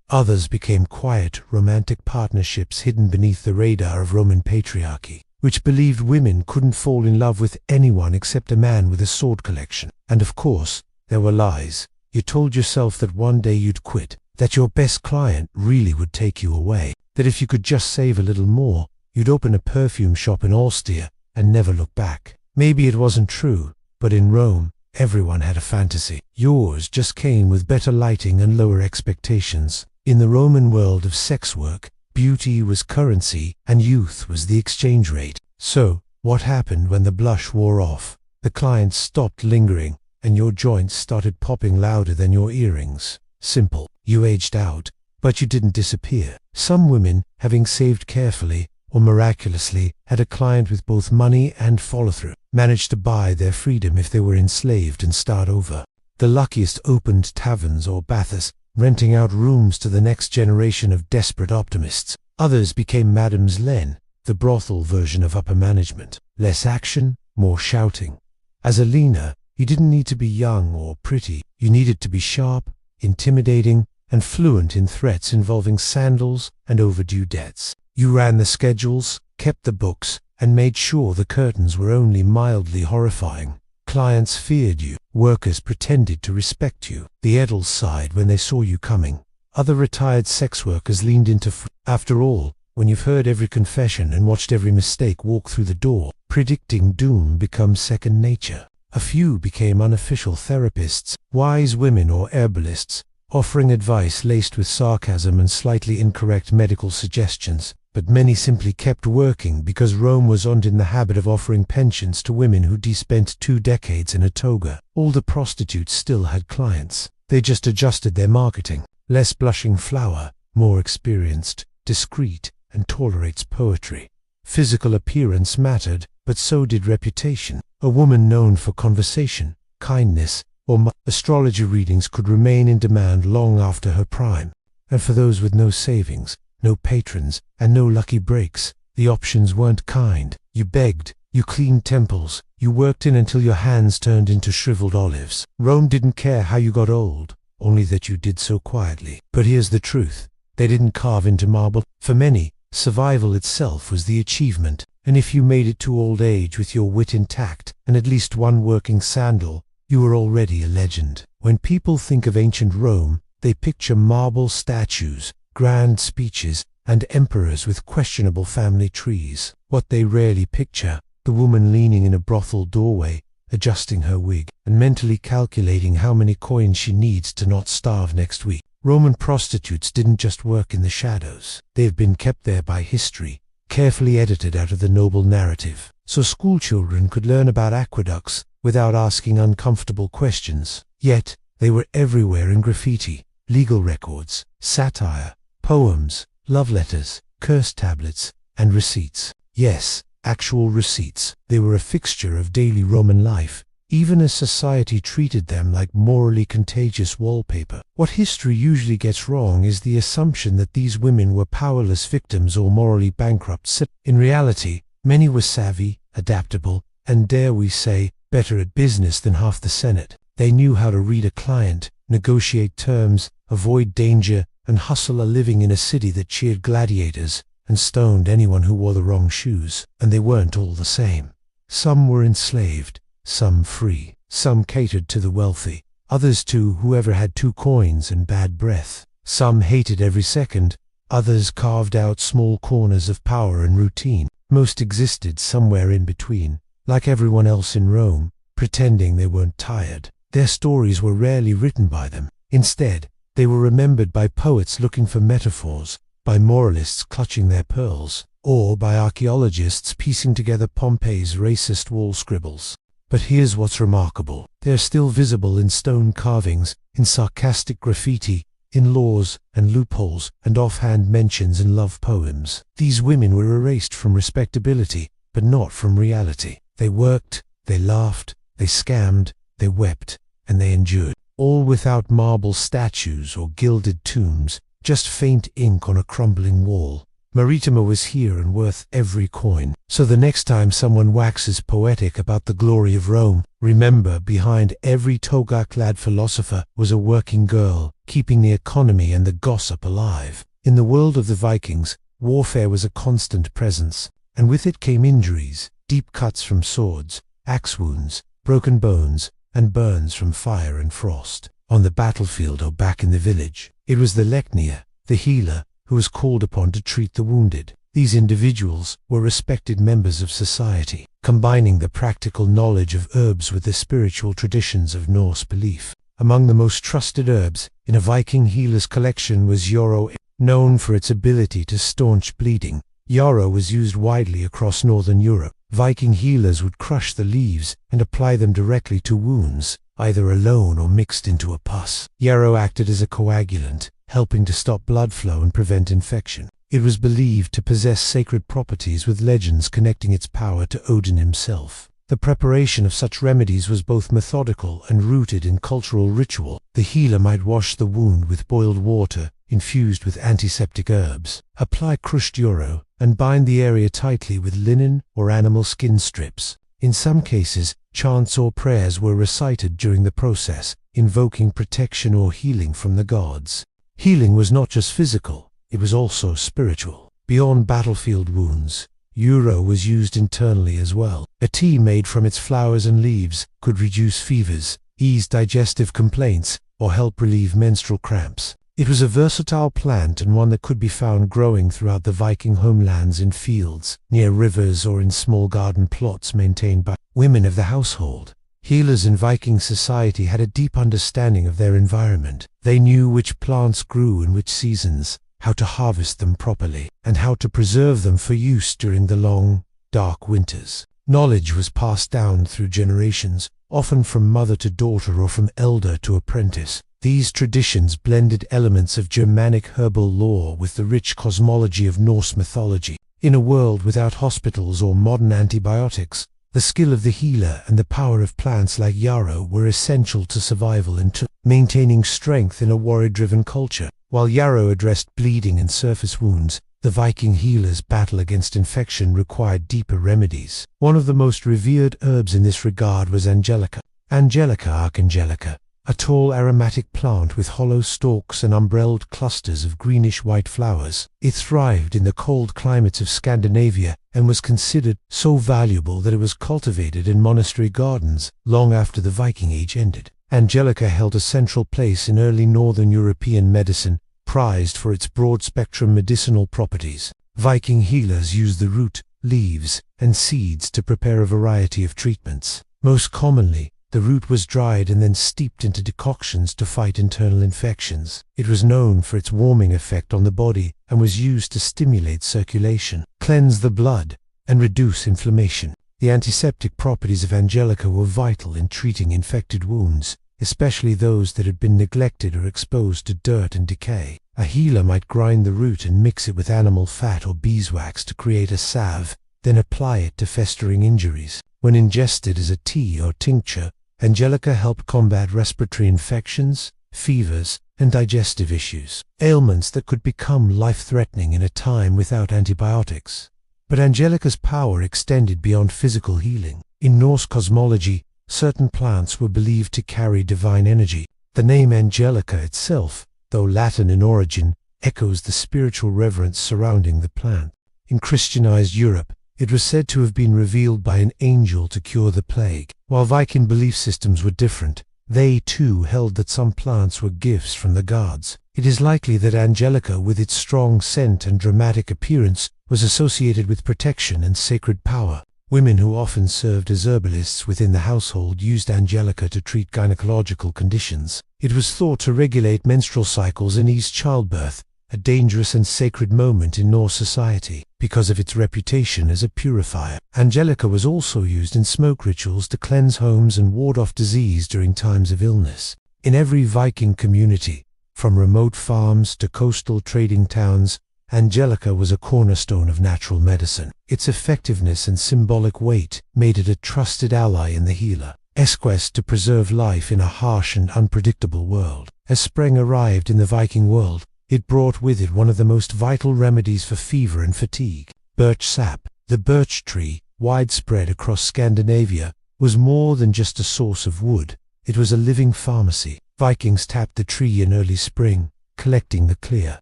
others became quiet, romantic partnerships hidden beneath the radar of Roman patriarchy, which believed women couldn't fall in love with anyone except a man with a sword collection. And of course, there were lies. You told yourself that one day you'd quit, that your best client really would take you away, that if you could just save a little more, you'd open a perfume shop in Ostia and never look back. Maybe it wasn't true, but in Rome, everyone had a fantasy. Yours just came with better lighting and lower expectations. In the Roman world of sex work, beauty was currency and youth was the exchange rate. So, what happened when the blush wore off? The clients stopped lingering, and your joints started popping louder than your earrings. Simple. You aged out, but you didn't disappear. Some women, having saved carefully, or miraculously, had a client with both money and follow-through, managed to buy their freedom if they were enslaved and start over. The luckiest opened taverns or baths, renting out rooms to the next generation of desperate optimists. Others became Madam's Len, the brothel version of upper management. Less action, more shouting. As a leaner, you didn't need to be young or pretty. You needed to be sharp, intimidating, and fluent in threats involving sandals and overdue debts. You ran the schedules, kept the books, and made sure the curtains were only mildly horrifying. Clients feared you. Workers pretended to respect you. The Edels sighed when they saw you coming. Other retired sex workers leaned into After all, when you've heard every confession and watched every mistake walk through the door, predicting doom becomes second nature. A few became unofficial therapists, wise women or herbalists, offering advice laced with sarcasm and slightly incorrect medical suggestions. But many simply kept working because Rome was not in the habit of offering pensions to women who'd spent 2 decades in a toga. All the prostitutes still had clients. They just adjusted their marketing. Less blushing flower, more experienced, discreet, and tolerates poetry. Physical appearance mattered, but but so did reputation. A woman known for conversation, kindness, or astrology readings could remain in demand long after her prime. And for those with no savings, no patrons, and no lucky breaks, the options weren't kind. You begged, you cleaned temples, you worked in until your hands turned into shriveled olives. Rome didn't care how you got old, only that you did so quietly. But here's the truth. They didn't carve into marble. For many, survival itself was the achievement, and if you made it to old age with your wit intact and at least one working sandal, you were already a legend. When people think of ancient Rome, they picture marble statues, grand speeches, and emperors with questionable family trees. What they rarely picture, the woman leaning in a brothel doorway, adjusting her wig, and mentally calculating how many coins she needs to not starve next week. Roman prostitutes didn't just work in the shadows. They've been kept there by history, carefully edited out of the noble narrative, so schoolchildren could learn about aqueducts without asking uncomfortable questions. Yet, they were everywhere in graffiti, legal records, satire, poems, love letters, curse tablets, and receipts. Yes, actual receipts. They were a fixture of daily Roman life, even as society treated them like morally contagious wallpaper. What history usually gets wrong is the assumption that these women were powerless victims or morally bankrupt. In reality, many were savvy, adaptable, and dare we say, better at business than half the Senate. They knew how to read a client, negotiate terms, avoid danger, and hustle a living in a city that cheered gladiators and stoned anyone who wore the wrong shoes. And they weren't all the same. Some were enslaved, some free, some catered to the wealthy, others to whoever had 2 coins and bad breath. Some hated every second, others carved out small corners of power and routine. Most existed somewhere in between, like everyone else in Rome, pretending they weren't tired. Their stories were rarely written by them. Instead, they were remembered by poets looking for metaphors, by moralists clutching their pearls, or by archaeologists piecing together Pompeii's racist wall scribbles. But here's what's remarkable. They're still visible in stone carvings, in sarcastic graffiti, in laws and loopholes, and offhand mentions in love poems. These women were erased from respectability, but not from reality. They worked, they laughed, they scammed, they wept, and they endured. All without marble statues or gilded tombs, just faint ink on a crumbling wall. Maritima was here and worth every coin. So the next time someone waxes poetic about the glory of Rome, remember, behind every toga-clad philosopher was a working girl, keeping the economy and the gossip alive. In the world of the Vikings, warfare was a constant presence, and with it came injuries, deep cuts from swords, axe wounds, broken bones, and burns from fire and frost. On the battlefield or back in the village, it was the Lecnia, the healer, who was called upon to treat the wounded. These individuals were respected members of society, combining the practical knowledge of herbs with the spiritual traditions of Norse belief. Among the most trusted herbs in a Viking healer's collection was yarrow. Known for its ability to staunch bleeding, yarrow was used widely across northern Europe. Viking healers would crush the leaves and apply them directly to wounds, either alone or mixed into a pus. Yarrow acted as a coagulant, helping to stop blood flow and prevent infection. It was believed to possess sacred properties, with legends connecting its power to Odin himself. The preparation of such remedies was both methodical and rooted in cultural ritual. The healer might wash the wound with boiled water infused with antiseptic herbs, apply crushed yarrow, and bind the area tightly with linen or animal skin strips. In some cases, chants or prayers were recited during the process, invoking protection or healing from the gods. Healing was not just physical, it was also spiritual. Beyond battlefield wounds, yarrow was used internally as well. A tea made from its flowers and leaves could reduce fevers, ease digestive complaints, or help relieve menstrual cramps. It was a versatile plant, and one that could be found growing throughout the Viking homelands in fields, near rivers, or in small garden plots maintained by women of the household. Healers in Viking society had a deep understanding of their environment. They knew which plants grew in which seasons, how to harvest them properly, and how to preserve them for use during the long, dark winters. Knowledge was passed down through generations, often from mother to daughter or from elder to apprentice. These traditions blended elements of Germanic herbal lore with the rich cosmology of Norse mythology. In a world without hospitals or modern antibiotics, the skill of the healer and the power of plants like yarrow were essential to survival and to maintaining strength in a warrior-driven culture. While yarrow addressed bleeding and surface wounds, the Viking healers' battle against infection required deeper remedies. One of the most revered herbs in this regard was Angelica. Angelica archangelica, a tall aromatic plant with hollow stalks and umbrelled clusters of greenish-white flowers. It thrived in the cold climates of Scandinavia and was considered so valuable that it was cultivated in monastery gardens long after the Viking Age ended. Angelica held a central place in early Northern European medicine, prized for its broad-spectrum medicinal properties. Viking healers used the root, leaves, and seeds to prepare a variety of treatments. Most commonly, the root was dried and then steeped into decoctions to fight internal infections. It was known for its warming effect on the body and was used to stimulate circulation, cleanse the blood, and reduce inflammation. The antiseptic properties of Angelica were vital in treating infected wounds, especially those that had been neglected or exposed to dirt and decay. A healer might grind the root and mix it with animal fat or beeswax to create a salve, then apply it to festering injuries. When ingested as a tea or tincture, Angelica helped combat respiratory infections, fevers, and digestive issues, ailments that could become life-threatening in a time without antibiotics. But Angelica's power extended beyond physical healing. In Norse cosmology, certain plants were believed to carry divine energy. The name Angelica itself, though Latin in origin, echoes the spiritual reverence surrounding the plant. In Christianized Europe, it was said to have been revealed by an angel to cure the plague. While Viking belief systems were different, they too held that some plants were gifts from the gods. It is likely that Angelica, with its strong scent and dramatic appearance, was associated with protection and sacred power. Women who often served as herbalists within the household used Angelica to treat gynecological conditions. It was thought to regulate menstrual cycles and ease childbirth, a dangerous and sacred moment in Norse society, because of its reputation as a purifier. Angelica was also used in smoke rituals to cleanse homes and ward off disease during times of illness. In every Viking community, from remote farms to coastal trading towns, Angelica was a cornerstone of natural medicine. Its effectiveness and symbolic weight made it a trusted ally in the healer's quest to preserve life in a harsh and unpredictable world. As spring arrived in the Viking world, it brought with it one of the most vital remedies for fever and fatigue: birch sap. The birch tree, widespread across Scandinavia, was more than just a source of wood. It was a living pharmacy. Vikings tapped the tree in early spring, collecting the clear,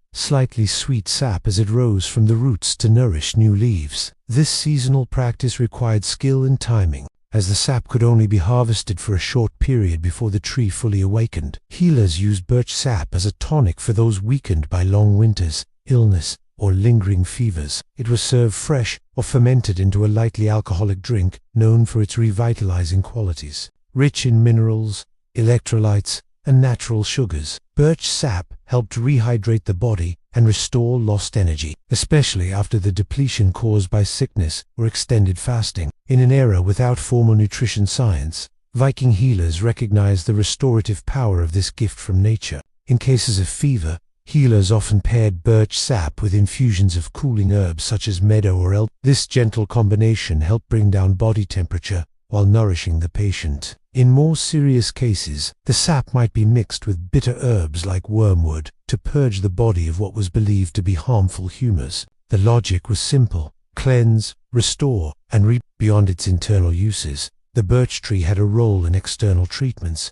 slightly sweet sap as it rose from the roots to nourish new leaves. This seasonal practice required skill and timing, as the sap could only be harvested for a short period before the tree fully awakened. Healers used birch sap as a tonic for those weakened by long winters, illness, or lingering fevers. It was served fresh or fermented into a lightly alcoholic drink known for its revitalizing qualities. Rich in minerals, electrolytes, and natural sugars, birch sap helped rehydrate the body and restore lost energy, especially after the depletion caused by sickness or extended fasting. In an era without formal nutrition science, Viking healers recognized the restorative power of this gift from nature. In cases of fever, healers often paired birch sap with infusions of cooling herbs such as meadow or elder. This gentle combination helped bring down body temperature while nourishing the patient. In more serious cases, the sap might be mixed with bitter herbs like wormwood to purge the body of what was believed to be harmful humors. The logic was simple: cleanse, restore, and beyond its internal uses, the birch tree had a role in external treatments.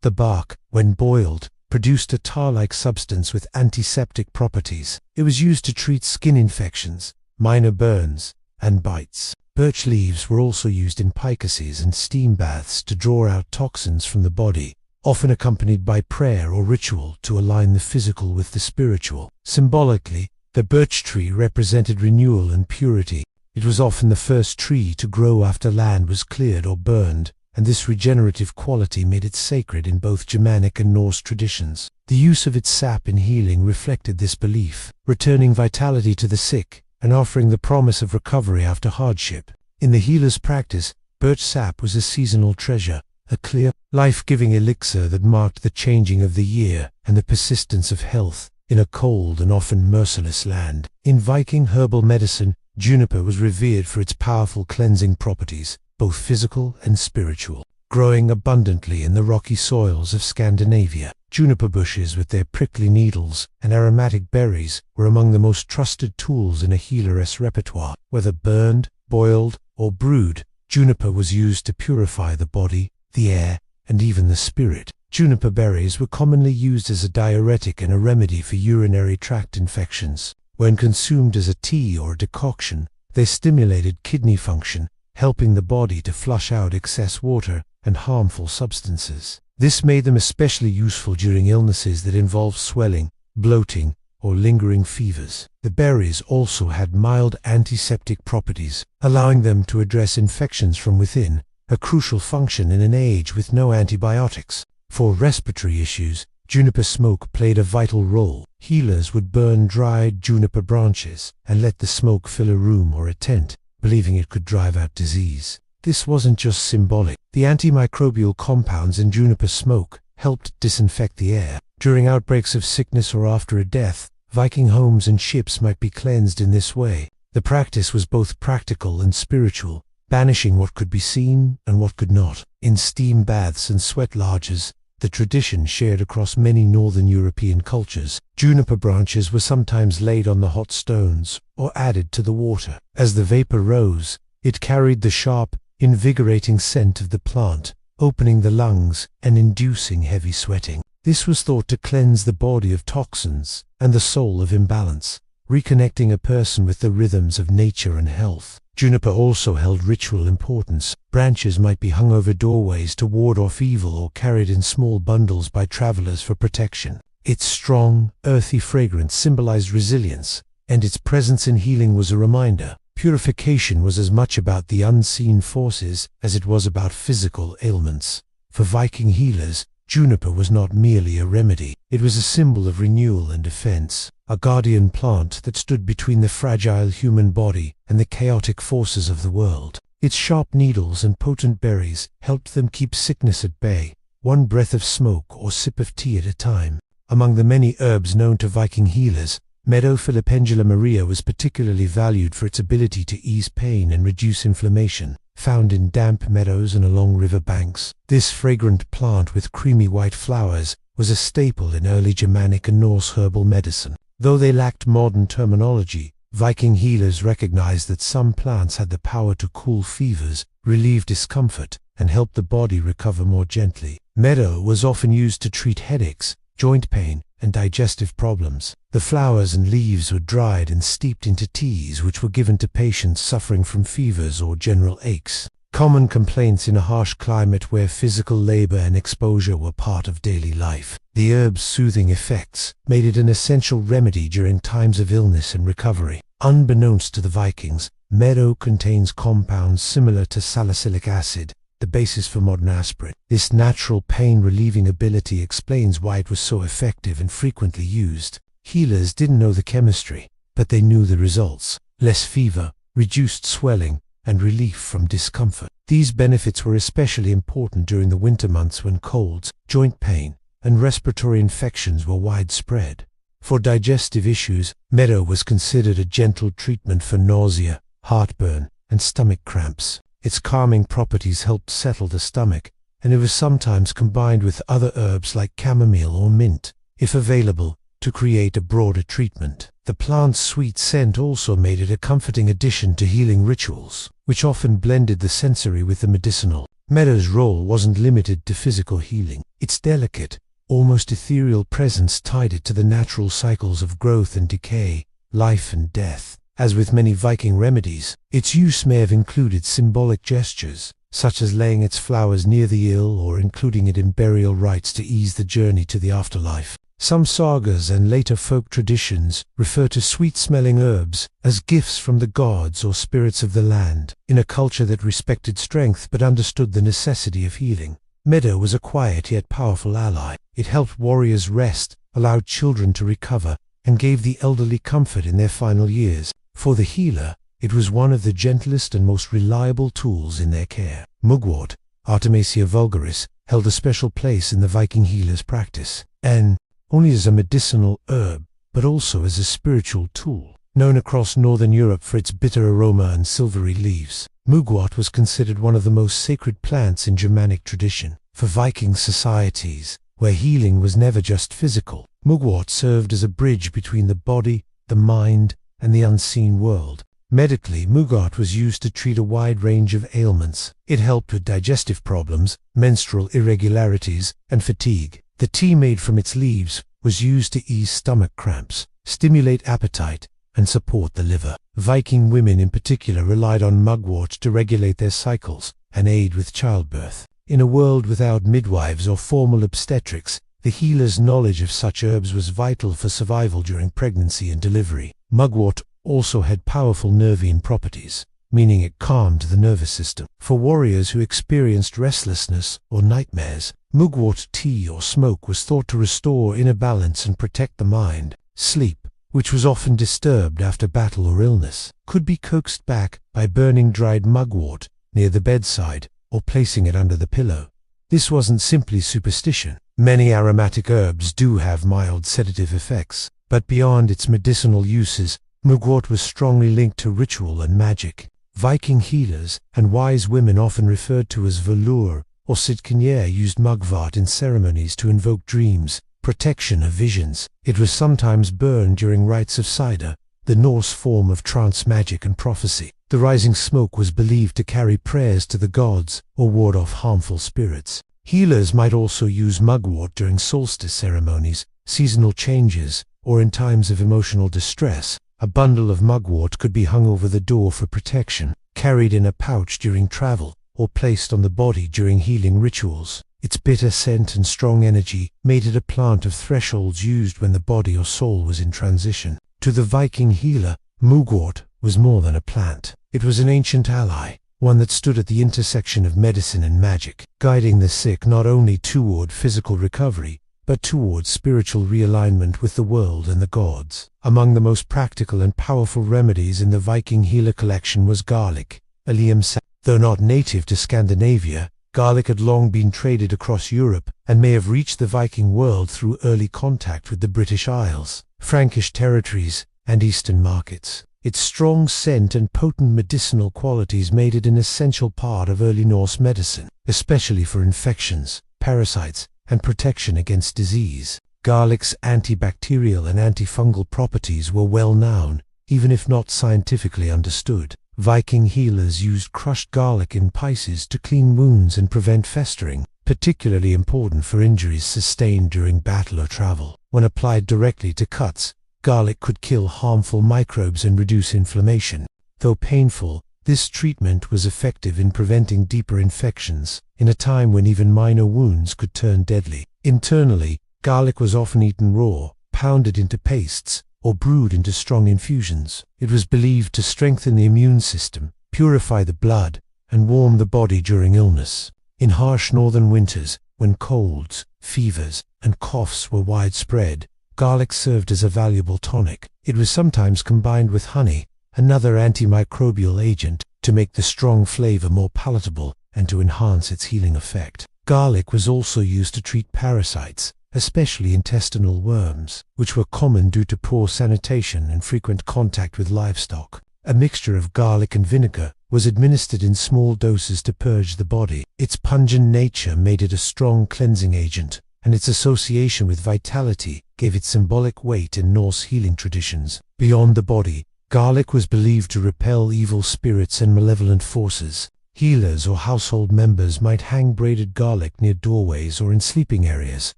The bark, when boiled, produced a tar-like substance with antiseptic properties. It was used to treat skin infections, minor burns, and bites. Birch leaves were also used in pycases and steam baths to draw out toxins from the body, often accompanied by prayer or ritual to align the physical with the spiritual. Symbolically, the birch tree represented renewal and purity. It was often the first tree to grow after land was cleared or burned, and this regenerative quality made it sacred in both Germanic and Norse traditions. The use of its sap in healing reflected this belief, returning vitality to the sick and offering the promise of recovery after hardship. In the healer's practice, birch sap was a seasonal treasure, a clear, life-giving elixir that marked the changing of the year and the persistence of health in a cold and often merciless land. In Viking herbal medicine, Juniper was revered for its powerful cleansing properties, both physical and spiritual. Growing abundantly in the rocky soils of Scandinavia, juniper bushes with their prickly needles and aromatic berries were among the most trusted tools in a healer's repertoire. Whether burned, boiled, or brewed, juniper was used to purify the body, the air, and even the spirit. Juniper berries were commonly used as a diuretic and a remedy for urinary tract infections. When consumed as a tea or a decoction, they stimulated kidney function, helping the body to flush out excess water and harmful substances. This made them especially useful during illnesses that involve swelling, bloating, or lingering fevers. The berries also had mild antiseptic properties, allowing them to address infections from within, a crucial function in an age with no antibiotics. For respiratory issues, juniper smoke played a vital role. Healers would burn dried juniper branches and let the smoke fill a room or a tent, believing it could drive out disease. This wasn't just symbolic. The antimicrobial compounds in juniper smoke helped disinfect the air. During outbreaks of sickness or after a death, Viking homes and ships might be cleansed in this way. The practice was both practical and spiritual, banishing what could be seen and what could not. In steam baths and sweat lodges, the tradition shared across many northern European cultures, juniper branches were sometimes laid on the hot stones or added to the water. As the vapor rose, it carried the sharp, invigorating scent of the plant, opening the lungs and inducing heavy sweating. This was thought to cleanse the body of toxins and the soul of imbalance, reconnecting a person with the rhythms of nature and health. Juniper also held ritual importance. Branches might be hung over doorways to ward off evil or carried in small bundles by travelers for protection. Its strong, earthy fragrance symbolized resilience, and its presence in healing was a reminder. Purification was as much about the unseen forces as it was about physical ailments. For Viking healers, juniper was not merely a remedy. It was a symbol of renewal and defense, a guardian plant that stood between the fragile human body and the chaotic forces of the world. Its sharp needles and potent berries helped them keep sickness at bay, one breath of smoke or sip of tea at a time. Among the many herbs known to Viking healers, Meadow Filipendula Maria was particularly valued for its ability to ease pain and reduce inflammation. Found in damp meadows and along river banks, this fragrant plant with creamy white flowers was a staple in early Germanic and Norse herbal medicine. Though they lacked modern terminology, Viking healers recognized that some plants had the power to cool fevers, relieve discomfort, and help the body recover more gently. Meadow was often used to treat headaches, joint pain, and digestive problems. The flowers and leaves were dried and steeped into teas which were given to patients suffering from fevers or general aches. Common complaints in a harsh climate where physical labor and exposure were part of daily life. The herb's soothing effects made it an essential remedy during times of illness and recovery. Unbeknownst to the Vikings, meadow contains compounds similar to salicylic acid, the basis for modern aspirin. This natural pain-relieving ability explains why it was so effective and frequently used. Healers didn't know the chemistry, but they knew the results: less fever, reduced swelling, and relief from discomfort. These benefits were especially important during the winter months when colds, joint pain, and respiratory infections were widespread. For digestive issues, meadow was considered a gentle treatment for nausea, heartburn, and stomach cramps. Its calming properties helped settle the stomach, and it was sometimes combined with other herbs like chamomile or mint, if available, to create a broader treatment. The plant's sweet scent also made it a comforting addition to healing rituals, which often blended the sensory with the medicinal. Meadow's role wasn't limited to physical healing. Its delicate, almost ethereal presence tied it to the natural cycles of growth and decay, life and death. As with many Viking remedies, its use may have included symbolic gestures, such as laying its flowers near the ill or including it in burial rites to ease the journey to the afterlife. Some sagas and later folk traditions refer to sweet-smelling herbs as gifts from the gods or spirits of the land. In a culture that respected strength but understood the necessity of healing, meadow was a quiet yet powerful ally. It helped warriors rest, allowed children to recover, and gave the elderly comfort in their final years. For the healer, it was one of the gentlest and most reliable tools in their care. Mugwort, Artemisia vulgaris, held a special place in the Viking healer's practice, and only as a medicinal herb, but also as a spiritual tool. known across northern Europe for its bitter aroma and silvery leaves. Mugwort was considered one of the most sacred plants in Germanic tradition. For Viking societies, where healing was never just physical, mugwort served as a bridge between the body, the mind, and the unseen world. Medically, mugwort was used to treat a wide range of ailments. It helped with digestive problems, menstrual irregularities, and fatigue. The tea made from its leaves was used to ease stomach cramps, stimulate appetite, and support the liver. Viking women in particular relied on mugwort to regulate their cycles and aid with childbirth. In a world without midwives or formal obstetrics, the healer's knowledge of such herbs was vital for survival during pregnancy and delivery. Mugwort also had powerful nervine properties, meaning it calmed the nervous system. For warriors who experienced restlessness or nightmares, mugwort tea or smoke was thought to restore inner balance and protect the mind. Sleep, which was often disturbed after battle or illness, could be coaxed back by burning dried mugwort near the bedside or placing it under the pillow. This wasn't simply superstition. Many aromatic herbs do have mild sedative effects, but beyond its medicinal uses, mugwort was strongly linked to ritual and magic. Viking healers and wise women, often referred to as Volur or Sidkinjer, used mugwort in ceremonies to invoke dreams, protection, or visions. It was sometimes burned during rites of Sida, the Norse form of trance magic and prophecy. The rising smoke was believed to carry prayers to the gods or ward off harmful spirits. Healers might also use mugwort during solstice ceremonies, seasonal changes, or in times of emotional distress. A bundle of mugwort could be hung over the door for protection, carried in a pouch during travel, or placed on the body during healing rituals. Its bitter scent and strong energy made it a plant of thresholds used when the body or soul was in transition. To the Viking healer, mugwort was more than a plant. It was an ancient ally, one that stood at the intersection of medicine and magic, guiding the sick not only toward physical recovery, but towards spiritual realignment with the world and the gods. Among the most practical and powerful remedies in the Viking healer collection was garlic, Allium sal. Though not native to Scandinavia, garlic had long been traded across Europe and may have reached the Viking world through early contact with the British Isles, Frankish territories, and Eastern markets. Its strong scent and potent medicinal qualities made it an essential part of early Norse medicine, especially for infections, parasites, and protection against disease. Garlic's antibacterial and antifungal properties were well known, even if not scientifically understood. Viking healers used crushed garlic in spices to clean wounds and prevent festering, particularly important for injuries sustained during battle or travel. When applied directly to cuts, garlic could kill harmful microbes and reduce inflammation. Though painful, this treatment was effective in preventing deeper infections, in a time when even minor wounds could turn deadly. Internally, garlic was often eaten raw, pounded into pastes, or brewed into strong infusions. It was believed to strengthen the immune system, purify the blood, and warm the body during illness. In harsh northern winters, when colds, fevers, and coughs were widespread, garlic served as a valuable tonic. It was sometimes combined with honey, another antimicrobial agent, to make the strong flavor more palatable and to enhance its healing effect. Garlic was also used to treat parasites, especially intestinal worms, which were common due to poor sanitation and frequent contact with livestock. A mixture of garlic and vinegar was administered in small doses to purge the body. Its pungent nature made it a strong cleansing agent, and its association with vitality gave it symbolic weight in Norse healing traditions. Beyond the body, garlic was believed to repel evil spirits and malevolent forces. Healers or household members might hang braided garlic near doorways or in sleeping areas,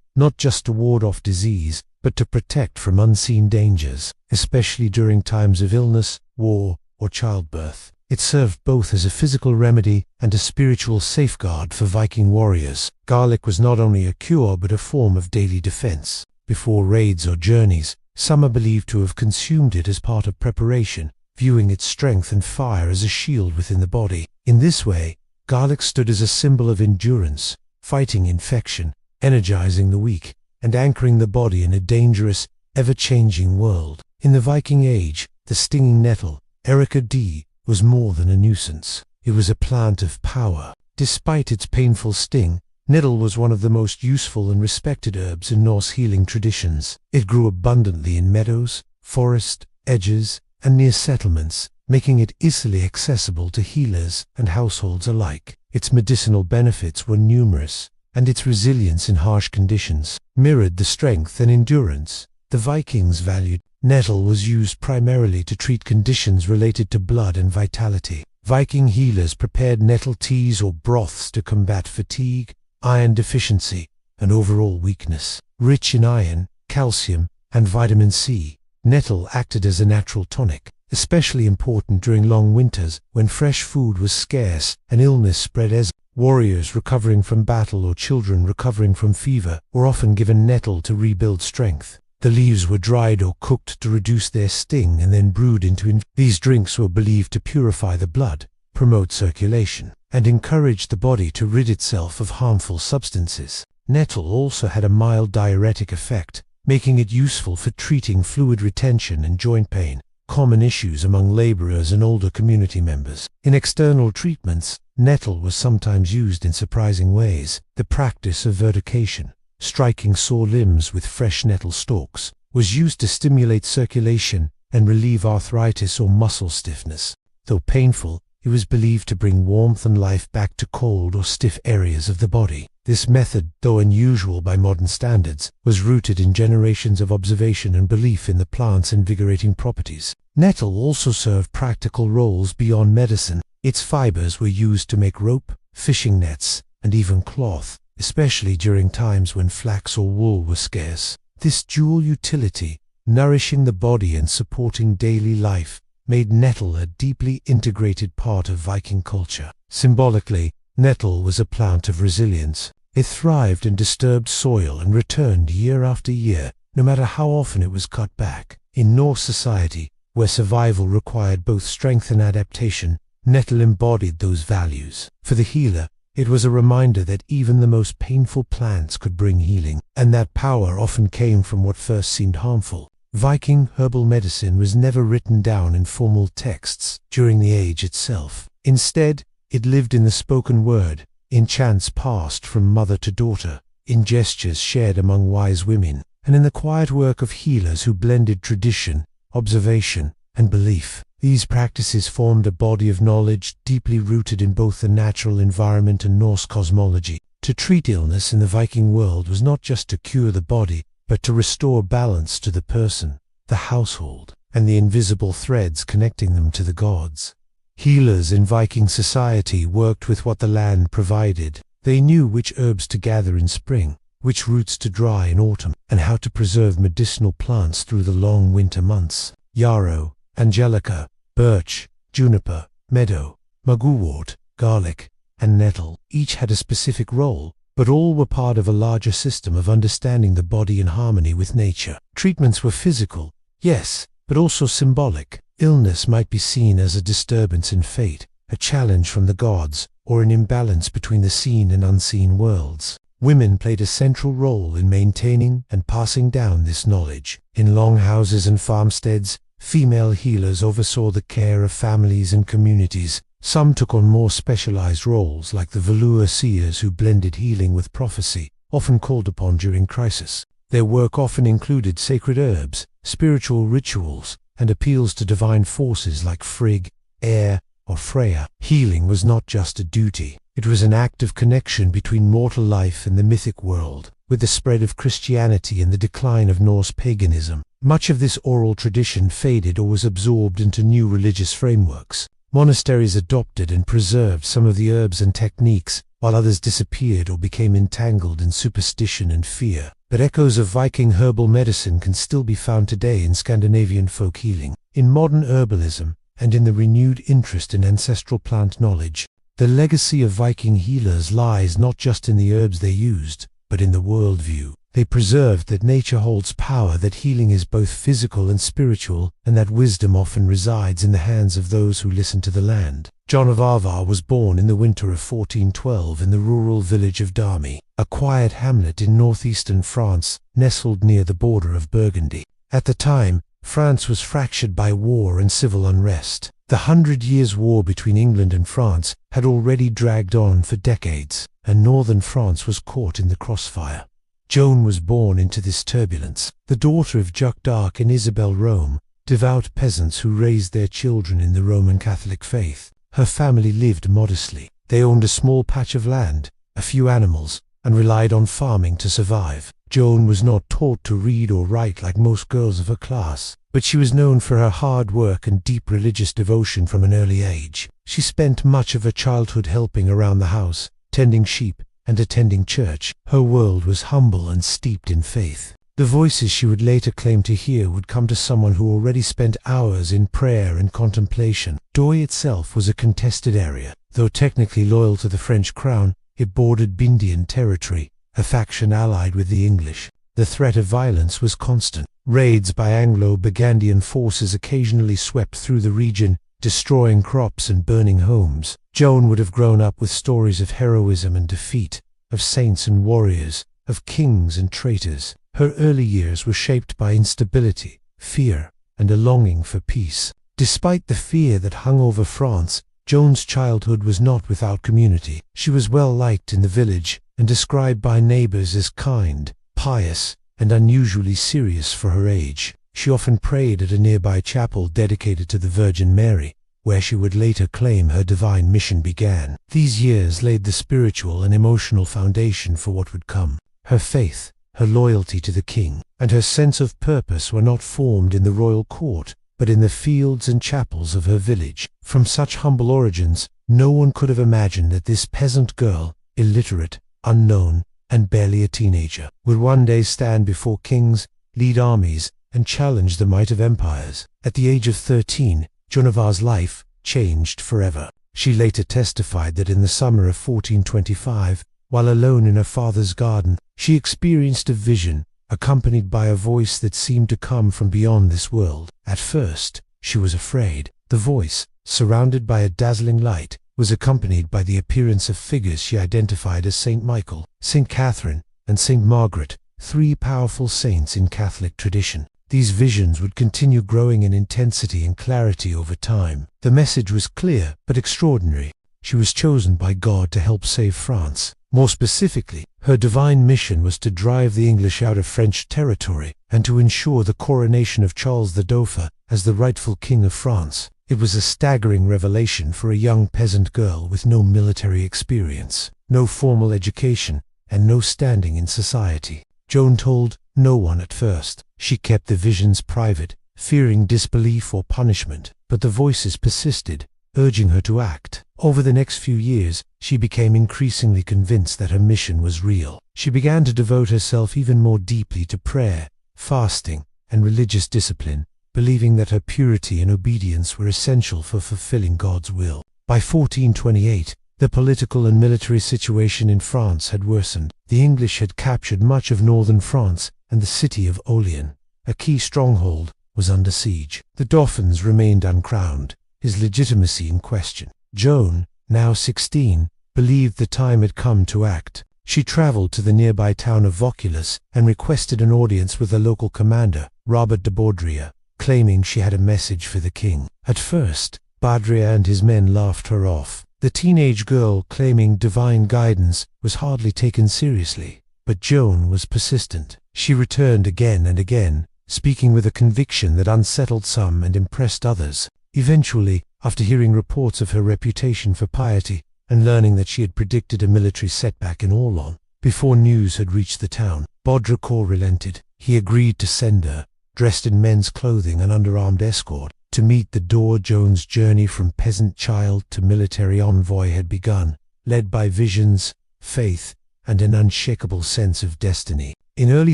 not just to ward off disease, but to protect from unseen dangers, especially during times of illness, war, or childbirth. It served both as a physical remedy and a spiritual safeguard for Viking warriors. Garlic was not only a cure but a form of daily defense. Before raids or journeys, some are believed to have consumed it as part of preparation, viewing its strength and fire as a shield within the body. In this way, garlic stood as a symbol of endurance, fighting infection, energizing the weak, and anchoring the body in a dangerous, ever-changing world. In the Viking Age, the stinging nettle, Erica D., was more than a nuisance. It was a plant of power. Despite its painful sting, nettle was one of the most useful and respected herbs in Norse healing traditions. It grew abundantly in meadows, forest edges, and near settlements, making it easily accessible to healers and households alike. Its medicinal benefits were numerous, and its resilience in harsh conditions mirrored the strength and endurance the Vikings valued. Nettle was used primarily to treat conditions related to blood and vitality. Viking healers prepared nettle teas or broths to combat fatigue, iron deficiency, and overall weakness. Rich in iron, calcium, and vitamin C, nettle acted as a natural tonic, especially important during long winters when fresh food was scarce and illness spread. As warriors recovering from battle or children recovering from fever were often given nettle to rebuild strength. The leaves were dried or cooked to reduce their sting and then brewed into These drinks were believed to purify the blood, promote circulation, and encourage the body to rid itself of harmful substances. Nettle also had a mild diuretic effect, making it useful for treating fluid retention and joint pain, common issues among laborers and older community members. In external treatments, nettle was sometimes used in surprising ways. The practice of vertication, striking sore limbs with fresh nettle stalks, was used to stimulate circulation and relieve arthritis or muscle stiffness. Though painful, it was believed to bring warmth and life back to cold or stiff areas of the body. This method, though unusual by modern standards, was rooted in generations of observation and belief in the plant's invigorating properties. Nettle also served practical roles beyond medicine. Its fibers were used to make rope, fishing nets, and even cloth, especially during times when flax or wool were scarce. This dual utility, nourishing the body and supporting daily life, made nettle a deeply integrated part of Viking culture. Symbolically, nettle was a plant of resilience. It thrived in disturbed soil and returned year after year, no matter how often it was cut back. In Norse society, where survival required both strength and adaptation, nettle embodied those values. For the healer, it was a reminder that even the most painful plants could bring healing, and that power often came from what first seemed harmful. Viking herbal medicine was never written down in formal texts during the age itself. Instead, it lived in the spoken word, in chants passed from mother to daughter, in gestures shared among wise women, and in the quiet work of healers who blended tradition, observation, and belief. These practices formed a body of knowledge deeply rooted in both the natural environment and Norse cosmology. To treat illness in the Viking world was not just to cure the body, but to restore balance to the person, the household, and the invisible threads connecting them to the gods. Healers in Viking society worked with what the land provided. They knew which herbs to gather in spring, which roots to dry in autumn, and how to preserve medicinal plants through the long winter months. Yarrow, angelica, birch, juniper, meadow, mugwort, garlic, and nettle each had a specific role, but all were part of a larger system of understanding the body in harmony with nature. Treatments were physical, yes, but also symbolic. Illness might be seen as a disturbance in fate, a challenge from the gods, or an imbalance between the seen and unseen worlds. Women played a central role in maintaining and passing down this knowledge. In longhouses and farmsteads, female healers oversaw the care of families and communities. Some took on more specialized roles like the Valur seers who blended healing with prophecy, often called upon during crisis. Their work often included sacred herbs, spiritual rituals, and appeals to divine forces like Frigg, Air, or Freya. Healing was not just a duty, it was an act of connection between mortal life and the mythic world. With the spread of Christianity and the decline of Norse paganism, much of this oral tradition faded or was absorbed into new religious frameworks. Monasteries adopted and preserved some of the herbs and techniques, while others disappeared or became entangled in superstition and fear. But echoes of Viking herbal medicine can still be found today in Scandinavian folk healing, in modern herbalism, and in the renewed interest in ancestral plant knowledge. The legacy of Viking healers lies not just in the herbs they used, but in the worldview. They preserved that nature holds power, that healing is both physical and spiritual, and that wisdom often resides in the hands of those who listen to the land. John of Avar was born in the winter of 1412 in the rural village of Damy, a quiet hamlet in northeastern France, nestled near the border of Burgundy. At the time, France was fractured by war and civil unrest. The 100 Years' War between England and France had already dragged on for decades, and northern France was caught in the crossfire. Joan was born into this turbulence. The daughter of Jacques d'Arc and Isabelle Rome, devout peasants who raised their children in the Roman Catholic faith. Her family lived modestly. They owned a small patch of land, a few animals, and relied on farming to survive. Joan was not taught to read or write like most girls of her class, but she was known for her hard work and deep religious devotion from an early age. She spent much of her childhood helping around the house, tending sheep, and attending church. Her world was humble and steeped in faith. The voices she would later claim to hear would come to someone who already spent hours in prayer and contemplation. Douai itself was a contested area. Though technically loyal to the French crown, it bordered Bindian territory, a faction allied with the English. The threat of violence was constant. Raids by Anglo-Burgundian forces occasionally swept through the region, destroying crops and burning homes. Joan would have grown up with stories of heroism and defeat, of saints and warriors, of kings and traitors. Her early years were shaped by instability, fear, and a longing for peace. Despite the fear that hung over France, Joan's childhood was not without community. She was well liked in the village and described by neighbors as kind, pious, and unusually serious for her age. She often prayed at a nearby chapel dedicated to the Virgin Mary, where she would later claim her divine mission began. These years laid the spiritual and emotional foundation for what would come. Her faith, her loyalty to the king, and her sense of purpose were not formed in the royal court, but in the fields and chapels of her village. From such humble origins, no one could have imagined that this peasant girl, illiterate, unknown, and barely a teenager, would one day stand before kings, lead armies, and challenge the might of empires. At the age of 13, Joan of Arc's life changed forever. She later testified that in the summer of 1425, while alone in her father's garden, she experienced a vision, accompanied by a voice that seemed to come from beyond this world. At first, she was afraid. The voice, surrounded by a dazzling light, was accompanied by the appearance of figures she identified as Saint Michael, Saint Catherine, and Saint Margaret, three powerful saints in Catholic tradition. These visions would continue growing in intensity and clarity over time. The message was clear but extraordinary. She was chosen by God to help save France. More specifically, her divine mission was to drive the English out of French territory and to ensure the coronation of Charles the Dauphin as the rightful king of France. It was a staggering revelation for a young peasant girl with no military experience, no formal education, and no standing in society. Joan told no one at first. She kept the visions private, fearing disbelief or punishment, but the voices persisted, urging her to act. Over the next few years, she became increasingly convinced that her mission was real. She began to devote herself even more deeply to prayer, fasting, and religious discipline, believing that her purity and obedience were essential for fulfilling God's will. By 1428, the political and military situation in France had worsened. The English had captured much of northern France, and the city of Orléans, a key stronghold, was under siege. The Dauphins remained uncrowned, his legitimacy in question. Joan, now 16, believed the time had come to act. She traveled to the nearby town of Vaucouleurs and requested an audience with the local commander, Robert de Baudrier, claiming she had a message for the king. At first, Baudrier and his men laughed her off. The teenage girl claiming divine guidance was hardly taken seriously, but Joan was persistent. She returned again and again, speaking with a conviction that unsettled some and impressed others. Eventually, after hearing reports of her reputation for piety and learning that she had predicted a military setback in Orléans before news had reached the town, Baudricourt relented. He agreed to send her, dressed in men's clothing and under armed escort, to meet the door. Joan's journey from peasant child to military envoy had begun, led by visions, faith, and an unshakable sense of destiny. In early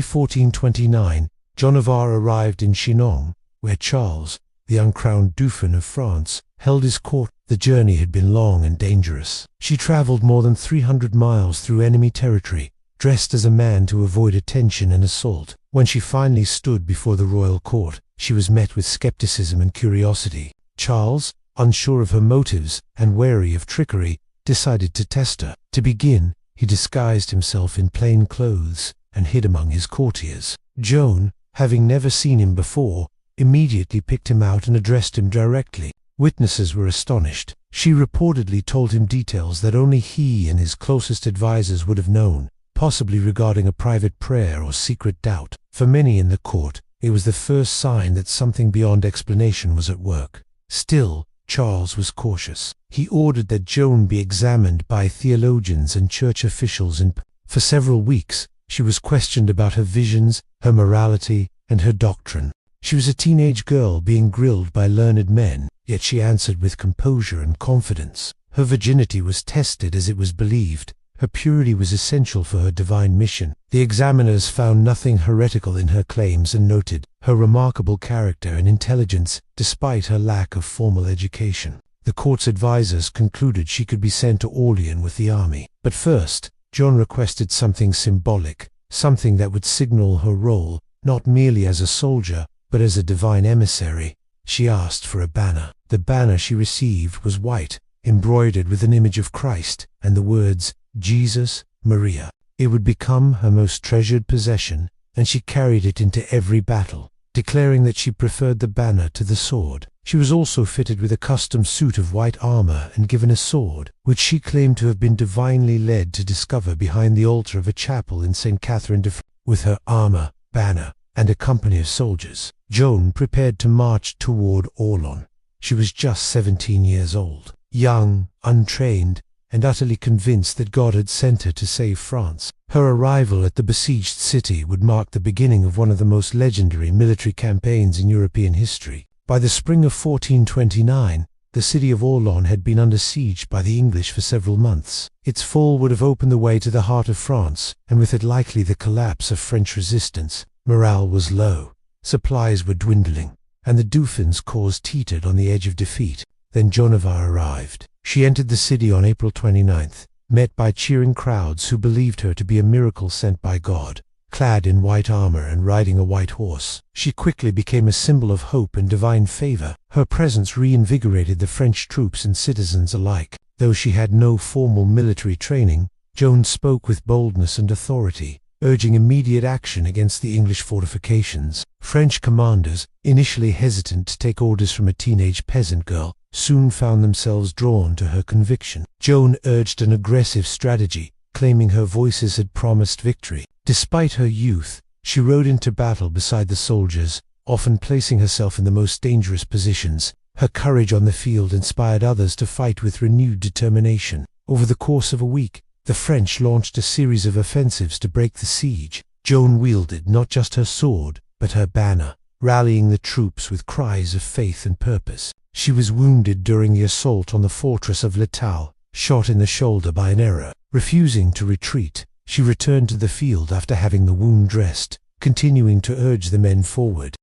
1429, Joan of Arc arrived in Chinon, where Charles, the uncrowned Dauphin of France, held his court. The journey had been long and dangerous. She traveled more than 300 miles through enemy territory, dressed as a man to avoid attention and assault. When she finally stood before the royal court, she was met with skepticism and curiosity. Charles, unsure of her motives and wary of trickery, decided to test her. To begin, he disguised himself in plain clothes and hid among his courtiers. Joan, having never seen him before, immediately picked him out and addressed him directly. Witnesses were astonished. She reportedly told him details that only he and his closest advisors would have known, possibly regarding a private prayer or secret doubt. For many in the court, It was the first sign that something beyond explanation was at work. Still, Charles was cautious. He ordered that Joan be examined by theologians and church officials, and for several weeks she was questioned about her visions, her morality, and her doctrine. She was a teenage girl being grilled by learned men, yet she answered with composure and confidence. Her virginity was tested as it was believed. Her purity was essential for her divine mission. The examiners found nothing heretical in her claims and noted her remarkable character and intelligence despite her lack of formal education. The court's advisors concluded she could be sent to Orleans with the army. But first, Joan requested something symbolic, something that would signal her role, not merely as a soldier, but as a divine emissary. She asked for a banner. The banner she received was white, embroidered with an image of Christ, and the words, Jesus, Maria. It would become her most treasured possession, and she carried it into every battle, declaring that she preferred the banner to the sword. She was also fitted with a custom suit of white armor and given a sword, which she claimed to have been divinely led to discover behind the altar of a chapel in St. Catherine de France. With her armor, banner, and a company of soldiers, Joan prepared to march toward Orleans. She was just 17 years old, young, untrained, and utterly convinced that God had sent her to save France. Her arrival at the besieged city would mark the beginning of one of the most legendary military campaigns in European history. By the spring of 1429, the city of Orleans had been under siege by the English for several months. Its fall would have opened the way to the heart of France, and with it likely the collapse of French resistance. Morale was low, supplies were dwindling, and the Dauphin's cause teetered on the edge of defeat. Then Joan of Arc arrived. She entered the city on April 29th, met by cheering crowds who believed her to be a miracle sent by God. Clad in white armor and riding a white horse, she quickly became a symbol of hope and divine favor. Her presence reinvigorated the French troops and citizens alike. Though she had no formal military training, Joan spoke with boldness and authority, urging immediate action against the English fortifications. French commanders, initially hesitant to take orders from a teenage peasant girl, soon found themselves drawn to her conviction. Joan urged an aggressive strategy, claiming her voices had promised victory. Despite her youth, she rode into battle beside the soldiers, often placing herself in the most dangerous positions. Her courage on the field inspired others to fight with renewed determination. Over the course of a week, the French launched a series of offensives to break the siege. Joan wielded not just her sword, but her banner, rallying the troops with cries of faith and purpose. She was wounded during the assault on the fortress of L'Étang, shot in the shoulder by an arrow. Refusing to retreat, she returned to the field after having the wound dressed, continuing to urge the men forward.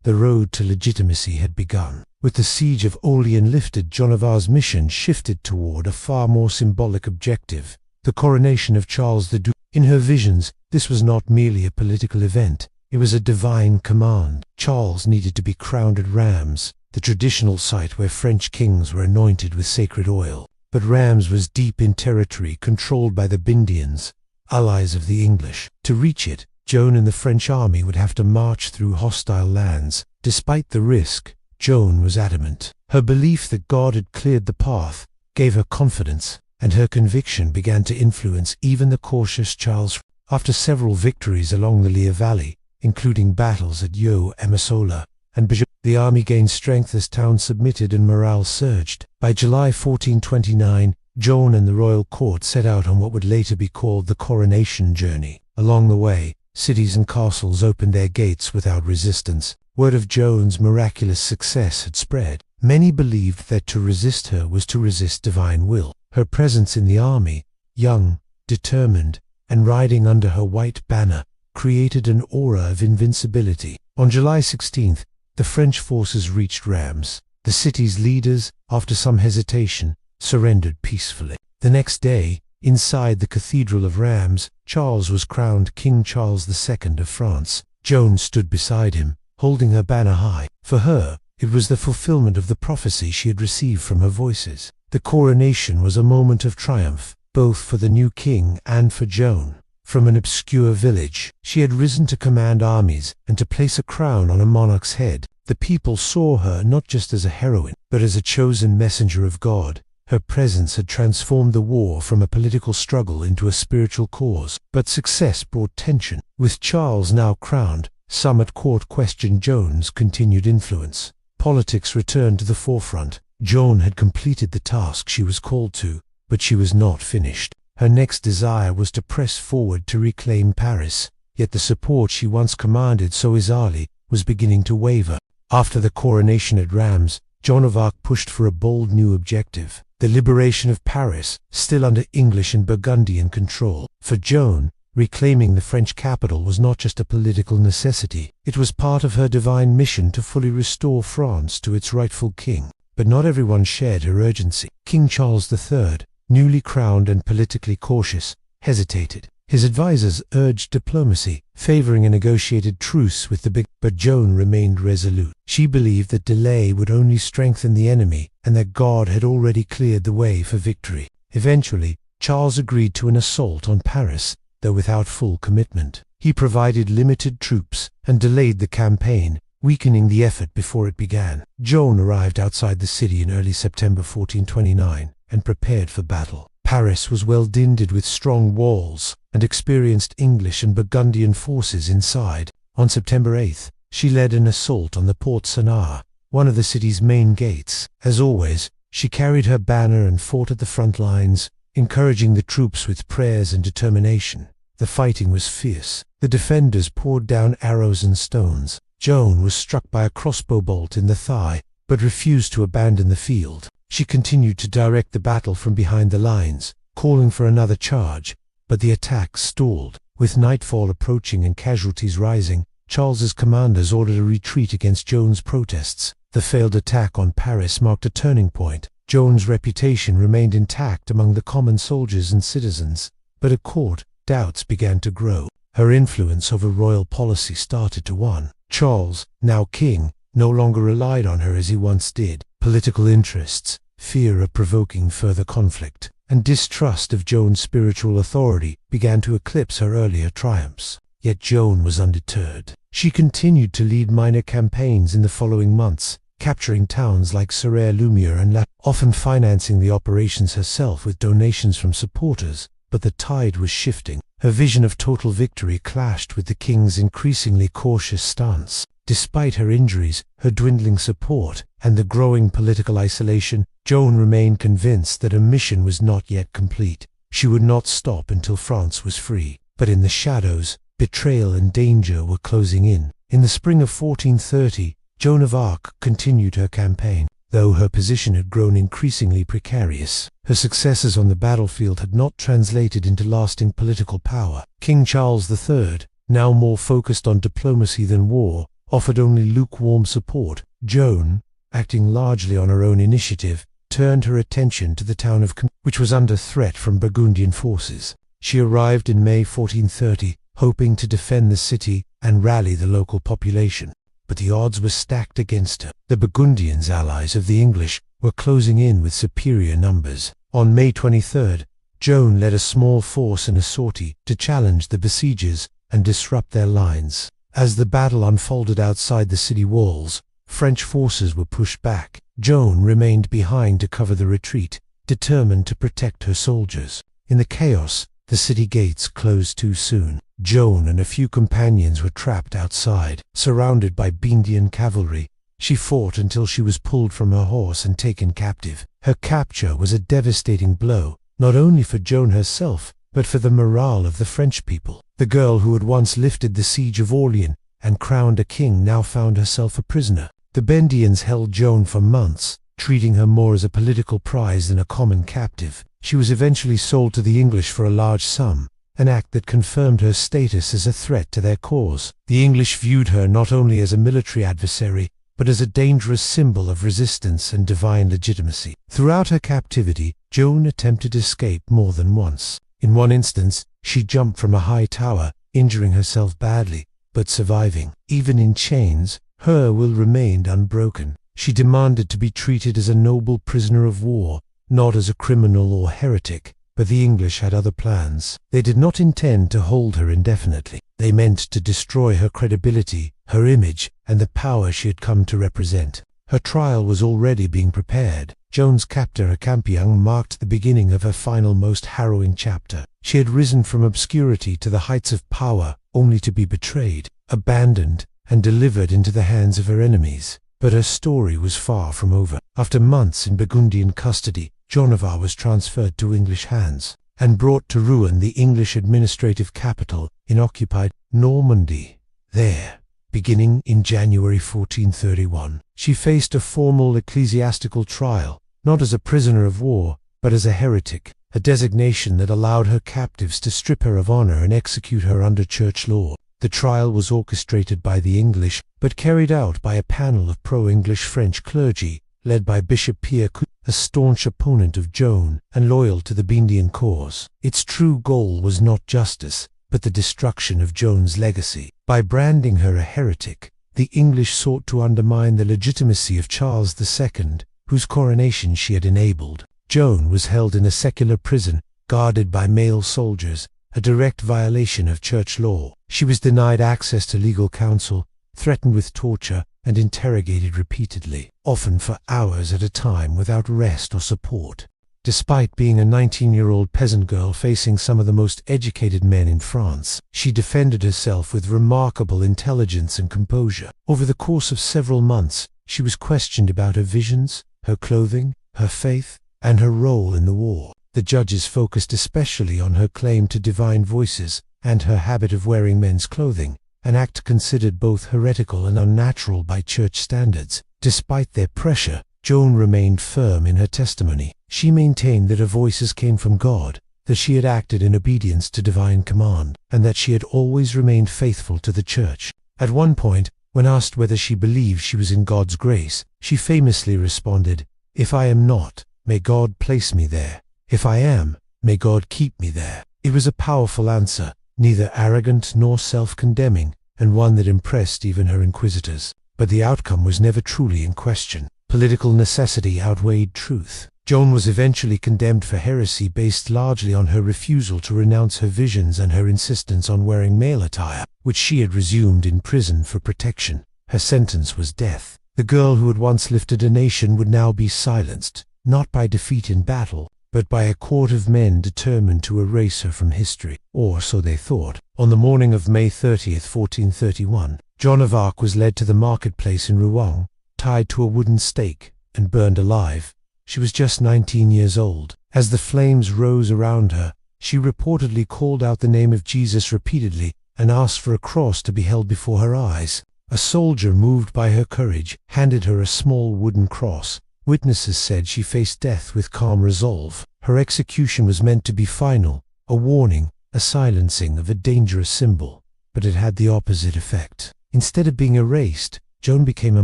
The road to legitimacy had begun. With the siege of Orleans lifted, Joan of Arc's mission shifted toward a far more symbolic objective, the coronation of Charles the Dauphin. In her visions, this was not merely a political event, it was a divine command. Charles needed to be crowned at Rheims, the traditional site where French kings were anointed with sacred oil. But Rheims was deep in territory controlled by the Burgundians, allies of the English. To reach it, Joan and the French army would have to march through hostile lands. Despite the risk, Joan was adamant. Her belief that God had cleared the path gave her confidence, and her conviction began to influence even the cautious Charles. After several victories along the Lier Valley, including battles at Yeux, Emissola, and Béziers, the army gained strength as towns submitted and morale surged. By July 1429, Joan and the royal court set out on what would later be called the coronation journey. Along the way, cities and castles opened their gates without resistance. Word of Joan's miraculous success had spread. Many believed that to resist her was to resist divine will. Her presence in the army, young, determined, and riding under her white banner, created an aura of invincibility. On July 16th, the French forces reached Rheims. The city's leaders, after some hesitation, surrendered peacefully. The next day, inside the Cathedral of Rheims, Charles was crowned King Charles II of France. Joan stood beside him, holding her banner high. For her, it was the fulfillment of the prophecy she had received from her voices. The coronation was a moment of triumph, both for the new king and for Joan. From an obscure village, she had risen to command armies and to place a crown on a monarch's head. The people saw her not just as a heroine, but as a chosen messenger of God. Her presence had transformed the war from a political struggle into a spiritual cause. But success brought tension. With Charles now crowned, some at court questioned Joan's continued influence. Politics returned to the forefront. Joan had completed the task she was called to, but she was not finished. Her next desire was to press forward to reclaim Paris, yet the support she once commanded so easily was beginning to waver. After the coronation at Rheims, Joan of Arc pushed for a bold new objective: the liberation of Paris, still under English and Burgundian control. For Joan, reclaiming the French capital was not just a political necessity, it was part of her divine mission to fully restore France to its rightful king. But not everyone shared her urgency. King Charles III, newly crowned and politically cautious, hesitated. His advisors urged diplomacy, favoring a negotiated truce with the big, but Joan remained resolute. She believed that delay would only strengthen the enemy and that God had already cleared the way for victory. Eventually, Charles agreed to an assault on Paris, though without full commitment. He provided limited troops and delayed the campaign, weakening the effort before it began. Joan arrived outside the city in early September 1429 and prepared for battle. Paris was well dinted with strong walls and experienced English and Burgundian forces inside. On September 8th, she led an assault on the Porte Senart, one of the city's main gates. As always, she carried her banner and fought at the front lines, encouraging the troops with prayers and determination. The fighting was fierce. The defenders poured down arrows and stones. Joan was struck by a crossbow bolt in the thigh, but refused to abandon the field. She continued to direct the battle from behind the lines, calling for another charge, but the attack stalled. With nightfall approaching and casualties rising, Charles's commanders ordered a retreat against Joan's protests. The failed attack on Paris marked a turning point. Joan's reputation remained intact among the common soldiers and citizens, but at court, doubts began to grow. Her influence over royal policy started to wane. Charles, now king, no longer relied on her as he once did. Political interests, fear of provoking further conflict, and distrust of Joan's spiritual authority began to eclipse her earlier triumphs. Yet Joan was undeterred. She continued to lead minor campaigns in the following months, capturing towns like Serres-Lumière and La, often financing the operations herself with donations from supporters. But the tide was shifting. Her vision of total victory clashed with the king's increasingly cautious stance. Despite her injuries, her dwindling support, and the growing political isolation, Joan remained convinced that her mission was not yet complete. She would not stop until France was free. But in the shadows, betrayal and danger were closing in. In the spring of 1430, Joan of Arc continued her campaign. Though her position had grown increasingly precarious, her successes on the battlefield had not translated into lasting political power. King Charles III, now more focused on diplomacy than war, offered only lukewarm support. Joan, acting largely on her own initiative, turned her attention to the town of Caen, which was under threat from Burgundian forces. She arrived in May 1430, hoping to defend the city and rally the local population. But the odds were stacked against her. The Burgundians, allies of the English, were closing in with superior numbers. On May 23rd, Joan led a small force in a sortie to challenge the besiegers and disrupt their lines. As the battle unfolded outside the city walls, French forces were pushed back. Joan remained behind to cover the retreat, determined to protect her soldiers. In the chaos, the city gates closed too soon. Joan and a few companions were trapped outside. Surrounded by Burgundian cavalry, she fought until she was pulled from her horse and taken captive. Her capture was a devastating blow, not only for Joan herself, but for the morale of the French people. The girl who had once lifted the siege of Orleans and crowned a king now found herself a prisoner. The Burgundians held Joan for months, treating her more as a political prize than a common captive. She was eventually sold to the English for a large sum, an act that confirmed her status as a threat to their cause. The English viewed her not only as a military adversary, but as a dangerous symbol of resistance and divine legitimacy. Throughout her captivity, Joan attempted escape more than once. In one instance, she jumped from a high tower, injuring herself badly, but surviving. Even in chains, her will remained unbroken. She demanded to be treated as a noble prisoner of war, not as a criminal or heretic. But the English had other plans. They did not intend to hold her indefinitely. They meant to destroy her credibility, her image, and the power she had come to represent. Her trial was already being prepared. Joan's captor at Campion marked the beginning of her final, most harrowing chapter. She had risen from obscurity to the heights of power, only to be betrayed, abandoned, and delivered into the hands of her enemies. But her story was far from over. After months in Burgundian custody, Joan of Arc was transferred to English hands and brought to Rouen, the English administrative capital in occupied Normandy. There, beginning in January 1431, she faced a formal ecclesiastical trial, not as a prisoner of war, but as a heretic, a designation that allowed her captives to strip her of honor and execute her under church law. The trial was orchestrated by the English, but carried out by a panel of pro-English French clergy, led by Bishop Pierre Coutu, a staunch opponent of Joan and loyal to the Burgundian cause. Its true goal was not justice, but the destruction of Joan's legacy. By branding her a heretic, the English sought to undermine the legitimacy of Charles II, whose coronation she had enabled. Joan was held in a secular prison, guarded by male soldiers, a direct violation of church law. She was denied access to legal counsel, threatened with torture, and interrogated repeatedly, often for hours at a time without rest or support. Despite being a 19-year-old peasant girl facing some of the most educated men in France, she defended herself with remarkable intelligence and composure. Over the course of several months, she was questioned about her visions, her clothing, her faith, and her role in the war. The judges focused especially on her claim to divine voices and her habit of wearing men's clothing, an act considered both heretical and unnatural by church standards. Despite their pressure, Joan remained firm in her testimony. She maintained that her voices came from God, that she had acted in obedience to divine command, and that she had always remained faithful to the church. At one point, when asked whether she believed she was in God's grace, she famously responded, "If I am not, may God place me there. If I am, may God keep me there." It was a powerful answer, neither arrogant nor self-condemning, and one that impressed even her inquisitors. But the outcome was never truly in question. Political necessity outweighed truth. Joan was eventually condemned for heresy based largely on her refusal to renounce her visions and her insistence on wearing male attire, which she had resumed in prison for protection. Her sentence was death. The girl who had once lifted a nation would now be silenced, not by defeat in battle, but by a court of men determined to erase her from history, or so they thought. On the morning of May 30th, 1431, Joan of Arc was led to the marketplace in Rouen, tied to a wooden stake, and burned alive. She was just 19 years old. As the flames rose around her, she reportedly called out the name of Jesus repeatedly and asked for a cross to be held before her eyes. A soldier, moved by her courage, handed her a small wooden cross. Witnesses said she faced death with calm resolve. Her execution was meant to be final, a warning, a silencing of a dangerous symbol. But it had the opposite effect. Instead of being erased, Joan became a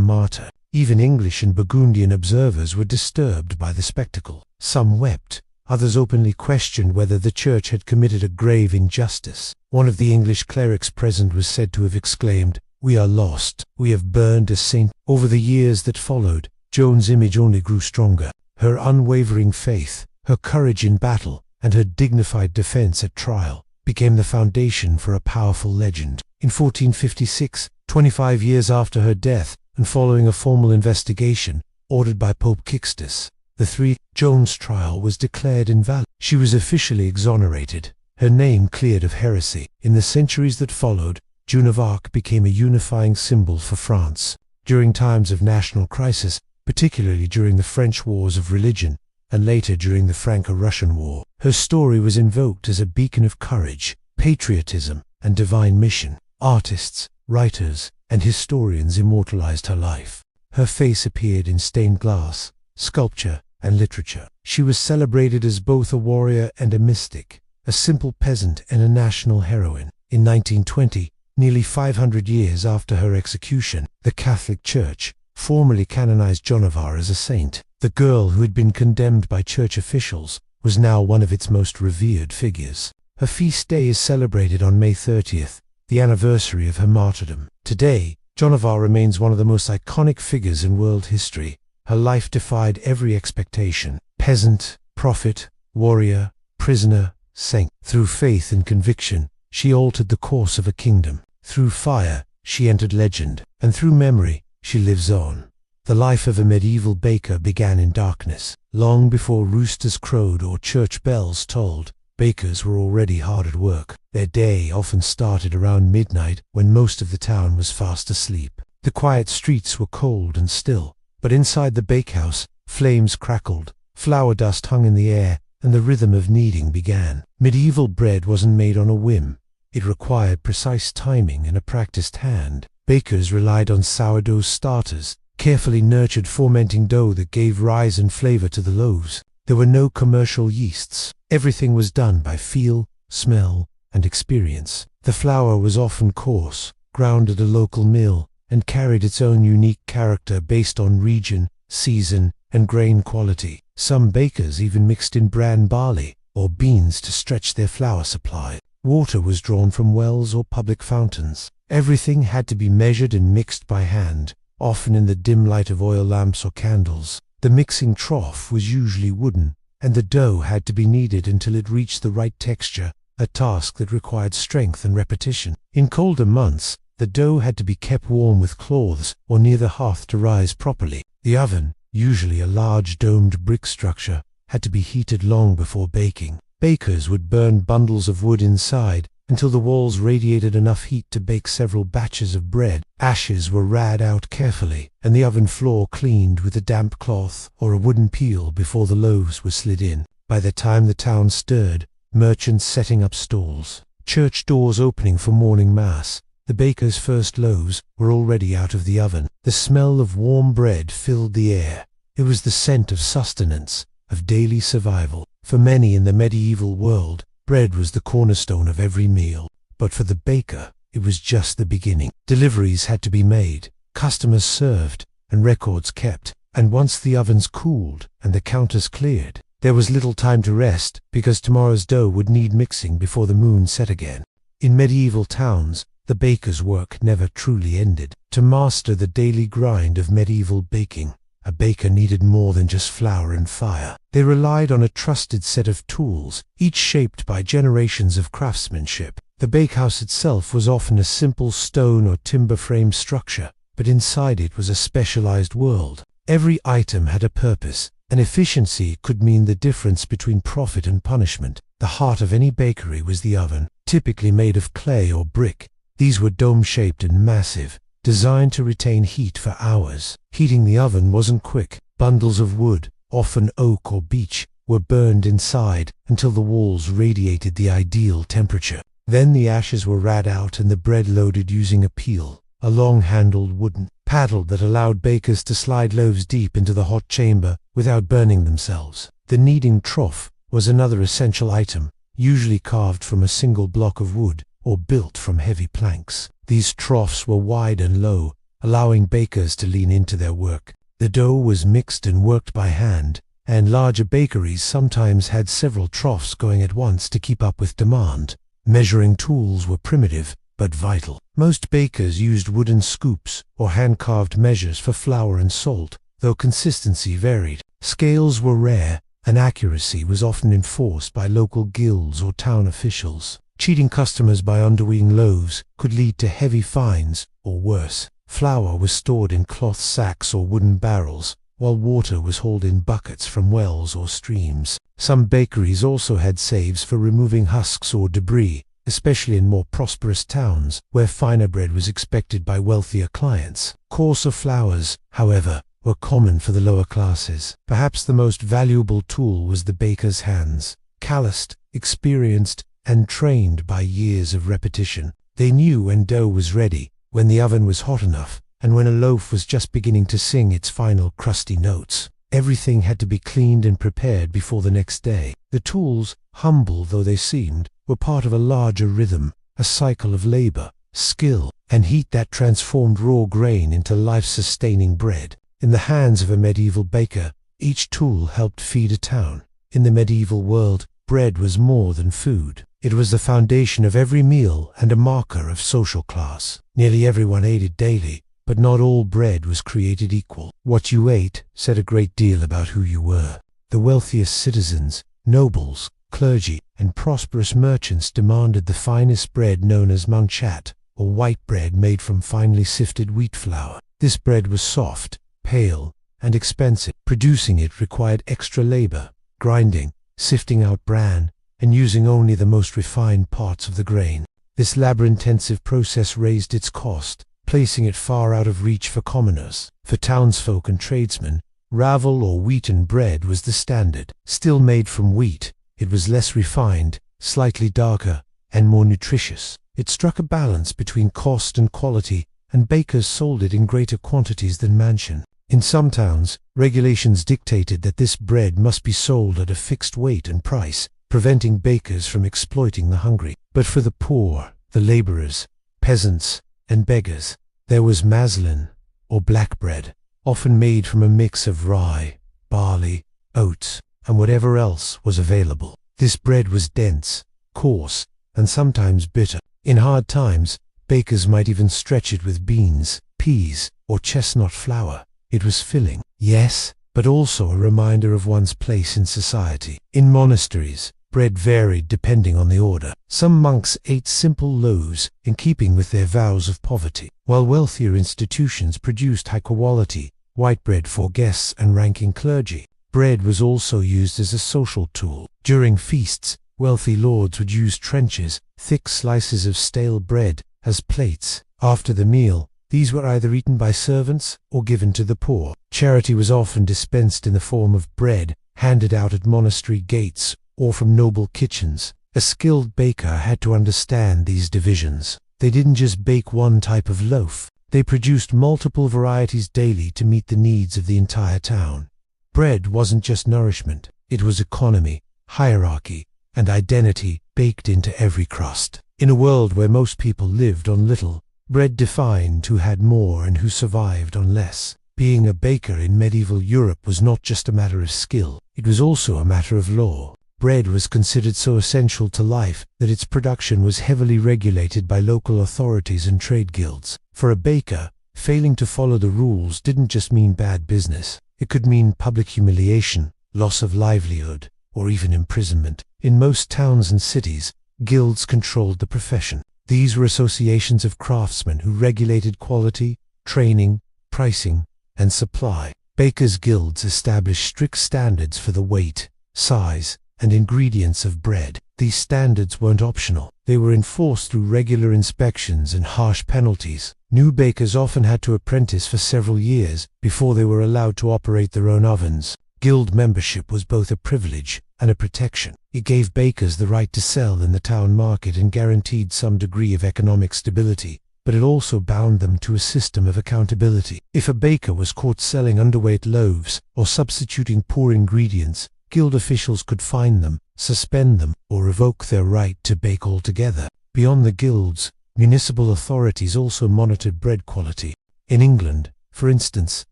martyr. Even English and Burgundian observers were disturbed by the spectacle. Some wept, others openly questioned whether the church had committed a grave injustice. One of the English clerics present was said to have exclaimed, "We are lost, we have burned a saint." Over the years that followed, Joan's image only grew stronger. Her unwavering faith, her courage in battle, and her dignified defense at trial became the foundation for a powerful legend. In 1456, 25 years after her death, and following a formal investigation ordered by Pope Sixtus III, Joan's trial was declared invalid. She was officially exonerated, her name cleared of heresy. In the centuries that followed, Joan of Arc became a unifying symbol for France. During times of national crisis, particularly during the French Wars of Religion, and later during the Franco-Russian War, her story was invoked as a beacon of courage, patriotism, and divine mission. Artists, writers, and historians immortalized her life. Her face appeared in stained glass, sculpture, and literature. She was celebrated as both a warrior and a mystic, a simple peasant and a national heroine. In 1920, nearly 500 years after her execution, the Catholic Church, formally canonized Jonovar as a saint. The girl who had been condemned by church officials was now one of its most revered figures. Her feast day is celebrated on May 30th, the anniversary of her martyrdom. Today, Jonovar remains one of the most iconic figures in world history. Her life defied every expectation. Peasant, prophet, warrior, prisoner, saint. Through faith and conviction, she altered the course of a kingdom. Through fire, she entered legend, and through memory, she lives on. The life of a medieval baker began in darkness. Long before roosters crowed or church bells tolled, bakers were already hard at work. Their day often started around midnight when most of the town was fast asleep. The quiet streets were cold and still, but inside the bakehouse, flames crackled, flour dust hung in the air, and the rhythm of kneading began. Medieval bread wasn't made on a whim. It required precise timing and a practiced hand. Bakers relied on sourdough starters, carefully nurtured fermenting dough that gave rise and flavor to the loaves. There were no commercial yeasts. Everything was done by feel, smell, and experience. The flour was often coarse, ground at a local mill, and carried its own unique character based on region, season, and grain quality. Some bakers even mixed in bran barley or beans to stretch their flour supply. Water was drawn from wells or public fountains. Everything had to be measured and mixed by hand, often in the dim light of oil lamps or candles. The mixing trough was usually wooden, and the dough had to be kneaded until it reached the right texture, a task that required strength and repetition. In colder months, the dough had to be kept warm with cloths or near the hearth to rise properly. The oven, usually a large domed brick structure, had to be heated long before baking. Bakers would burn bundles of wood inside until the walls radiated enough heat to bake several batches of bread. Ashes were rad out carefully, and the oven floor cleaned with a damp cloth or a wooden peel before the loaves were slid in. By the time the town stirred, merchants setting up stalls, church doors opening for morning mass, the baker's first loaves were already out of the oven. The smell of warm bread filled the air. It was the scent of sustenance, of daily survival. For many in the medieval world, bread was the cornerstone of every meal. But for the baker, it was just the beginning. Deliveries had to be made, customers served, and records kept. And once the ovens cooled and the counters cleared, there was little time to rest because tomorrow's dough would need mixing before the moon set again. In medieval towns, the baker's work never truly ended. To master the daily grind of medieval baking, a baker needed more than just flour and fire. They relied on a trusted set of tools, each shaped by generations of craftsmanship. The bakehouse itself was often a simple stone or timber frame structure, but inside it was a specialized world. Every item had a purpose, and efficiency could mean the difference between profit and punishment. The heart of any bakery was the oven, typically made of clay or brick. These were dome-shaped and massive, designed to retain heat for hours. Heating the oven wasn't quick. Bundles of wood, often oak or beech, were burned inside until the walls radiated the ideal temperature. Then the ashes were rad out and the bread loaded using a peel, a long-handled wooden paddle that allowed bakers to slide loaves deep into the hot chamber without burning themselves. The kneading trough was another essential item, usually carved from a single block of wood or built from heavy planks. These troughs were wide and low, allowing bakers to lean into their work. The dough was mixed and worked by hand, and larger bakeries sometimes had several troughs going at once to keep up with demand. Measuring tools were primitive, but vital. Most bakers used wooden scoops or hand-carved measures for flour and salt, though consistency varied. Scales were rare, and accuracy was often enforced by local guilds or town officials. Cheating customers by underweighing loaves could lead to heavy fines, or worse. Flour was stored in cloth sacks or wooden barrels, while water was hauled in buckets from wells or streams. Some bakeries also had sieves for removing husks or debris, especially in more prosperous towns, where finer bread was expected by wealthier clients. Coarser flours, however, were common for the lower classes. Perhaps the most valuable tool was the baker's hands. Calloused, experienced, and trained by years of repetition, they knew when dough was ready, when the oven was hot enough, and when a loaf was just beginning to sing its final crusty notes. Everything had to be cleaned and prepared before the next day. The tools, humble though they seemed, were part of a larger rhythm, a cycle of labor, skill, and heat that transformed raw grain into life-sustaining bread. In the hands of a medieval baker, each tool helped feed a town. In the medieval world, bread was more than food. It was the foundation of every meal and a marker of social class. Nearly everyone ate it daily, but not all bread was created equal. What you ate said a great deal about who you were. The wealthiest citizens, nobles, clergy, and prosperous merchants demanded the finest bread known as manchat, or white bread made from finely sifted wheat flour. This bread was soft, pale, and expensive. Producing it required extra labor, grinding, sifting out bran, and using only the most refined parts of the grain. This labor-intensive process raised its cost, placing it far out of reach for commoners. For townsfolk and tradesmen, ravel or wheaten bread was the standard. Still made from wheat, it was less refined, slightly darker, and more nutritious. It struck a balance between cost and quality, and bakers sold it in greater quantities than manchan. In some towns, regulations dictated that this bread must be sold at a fixed weight and price, preventing bakers from exploiting the hungry. But for the poor, the laborers, peasants, and beggars, there was maslin, or black bread, often made from a mix of rye, barley, oats, and whatever else was available. This bread was dense, coarse, and sometimes bitter. In hard times, bakers might even stretch it with beans, peas, or chestnut flour. It was filling, yes, but also a reminder of one's place in society. In monasteries, bread varied depending on the order. Some monks ate simple loaves in keeping with their vows of poverty, while wealthier institutions produced high-quality, white bread for guests and ranking clergy. Bread was also used as a social tool. During feasts, wealthy lords would use trenchers, thick slices of stale bread, as plates. After the meal, these were either eaten by servants or given to the poor. Charity was often dispensed in the form of bread, handed out at monastery gates or from noble kitchens. A skilled baker had to understand these divisions. They didn't just bake one type of loaf. They produced multiple varieties daily to meet the needs of the entire town. Bread wasn't just nourishment. It was economy, hierarchy, and identity baked into every crust. In a world where most people lived on little, bread defined who had more and who survived on less. Being a baker in medieval Europe was not just a matter of skill, it was also a matter of law. Bread was considered so essential to life that its production was heavily regulated by local authorities and trade guilds. For a baker, failing to follow the rules didn't just mean bad business. It could mean public humiliation, loss of livelihood, or even imprisonment. In most towns and cities, guilds controlled the profession. These were associations of craftsmen who regulated quality, training, pricing, and supply. Bakers' guilds established strict standards for the weight, size, and ingredients of bread. These standards weren't optional. They were enforced through regular inspections and harsh penalties. New bakers often had to apprentice for several years before they were allowed to operate their own ovens. Guild membership was both a privilege and a protection. It gave bakers the right to sell in the town market and guaranteed some degree of economic stability, but it also bound them to a system of accountability. If a baker was caught selling underweight loaves or substituting poor ingredients, guild officials could fine them, suspend them, or revoke their right to bake altogether. Beyond the guilds, municipal authorities also monitored bread quality. In England, for instance,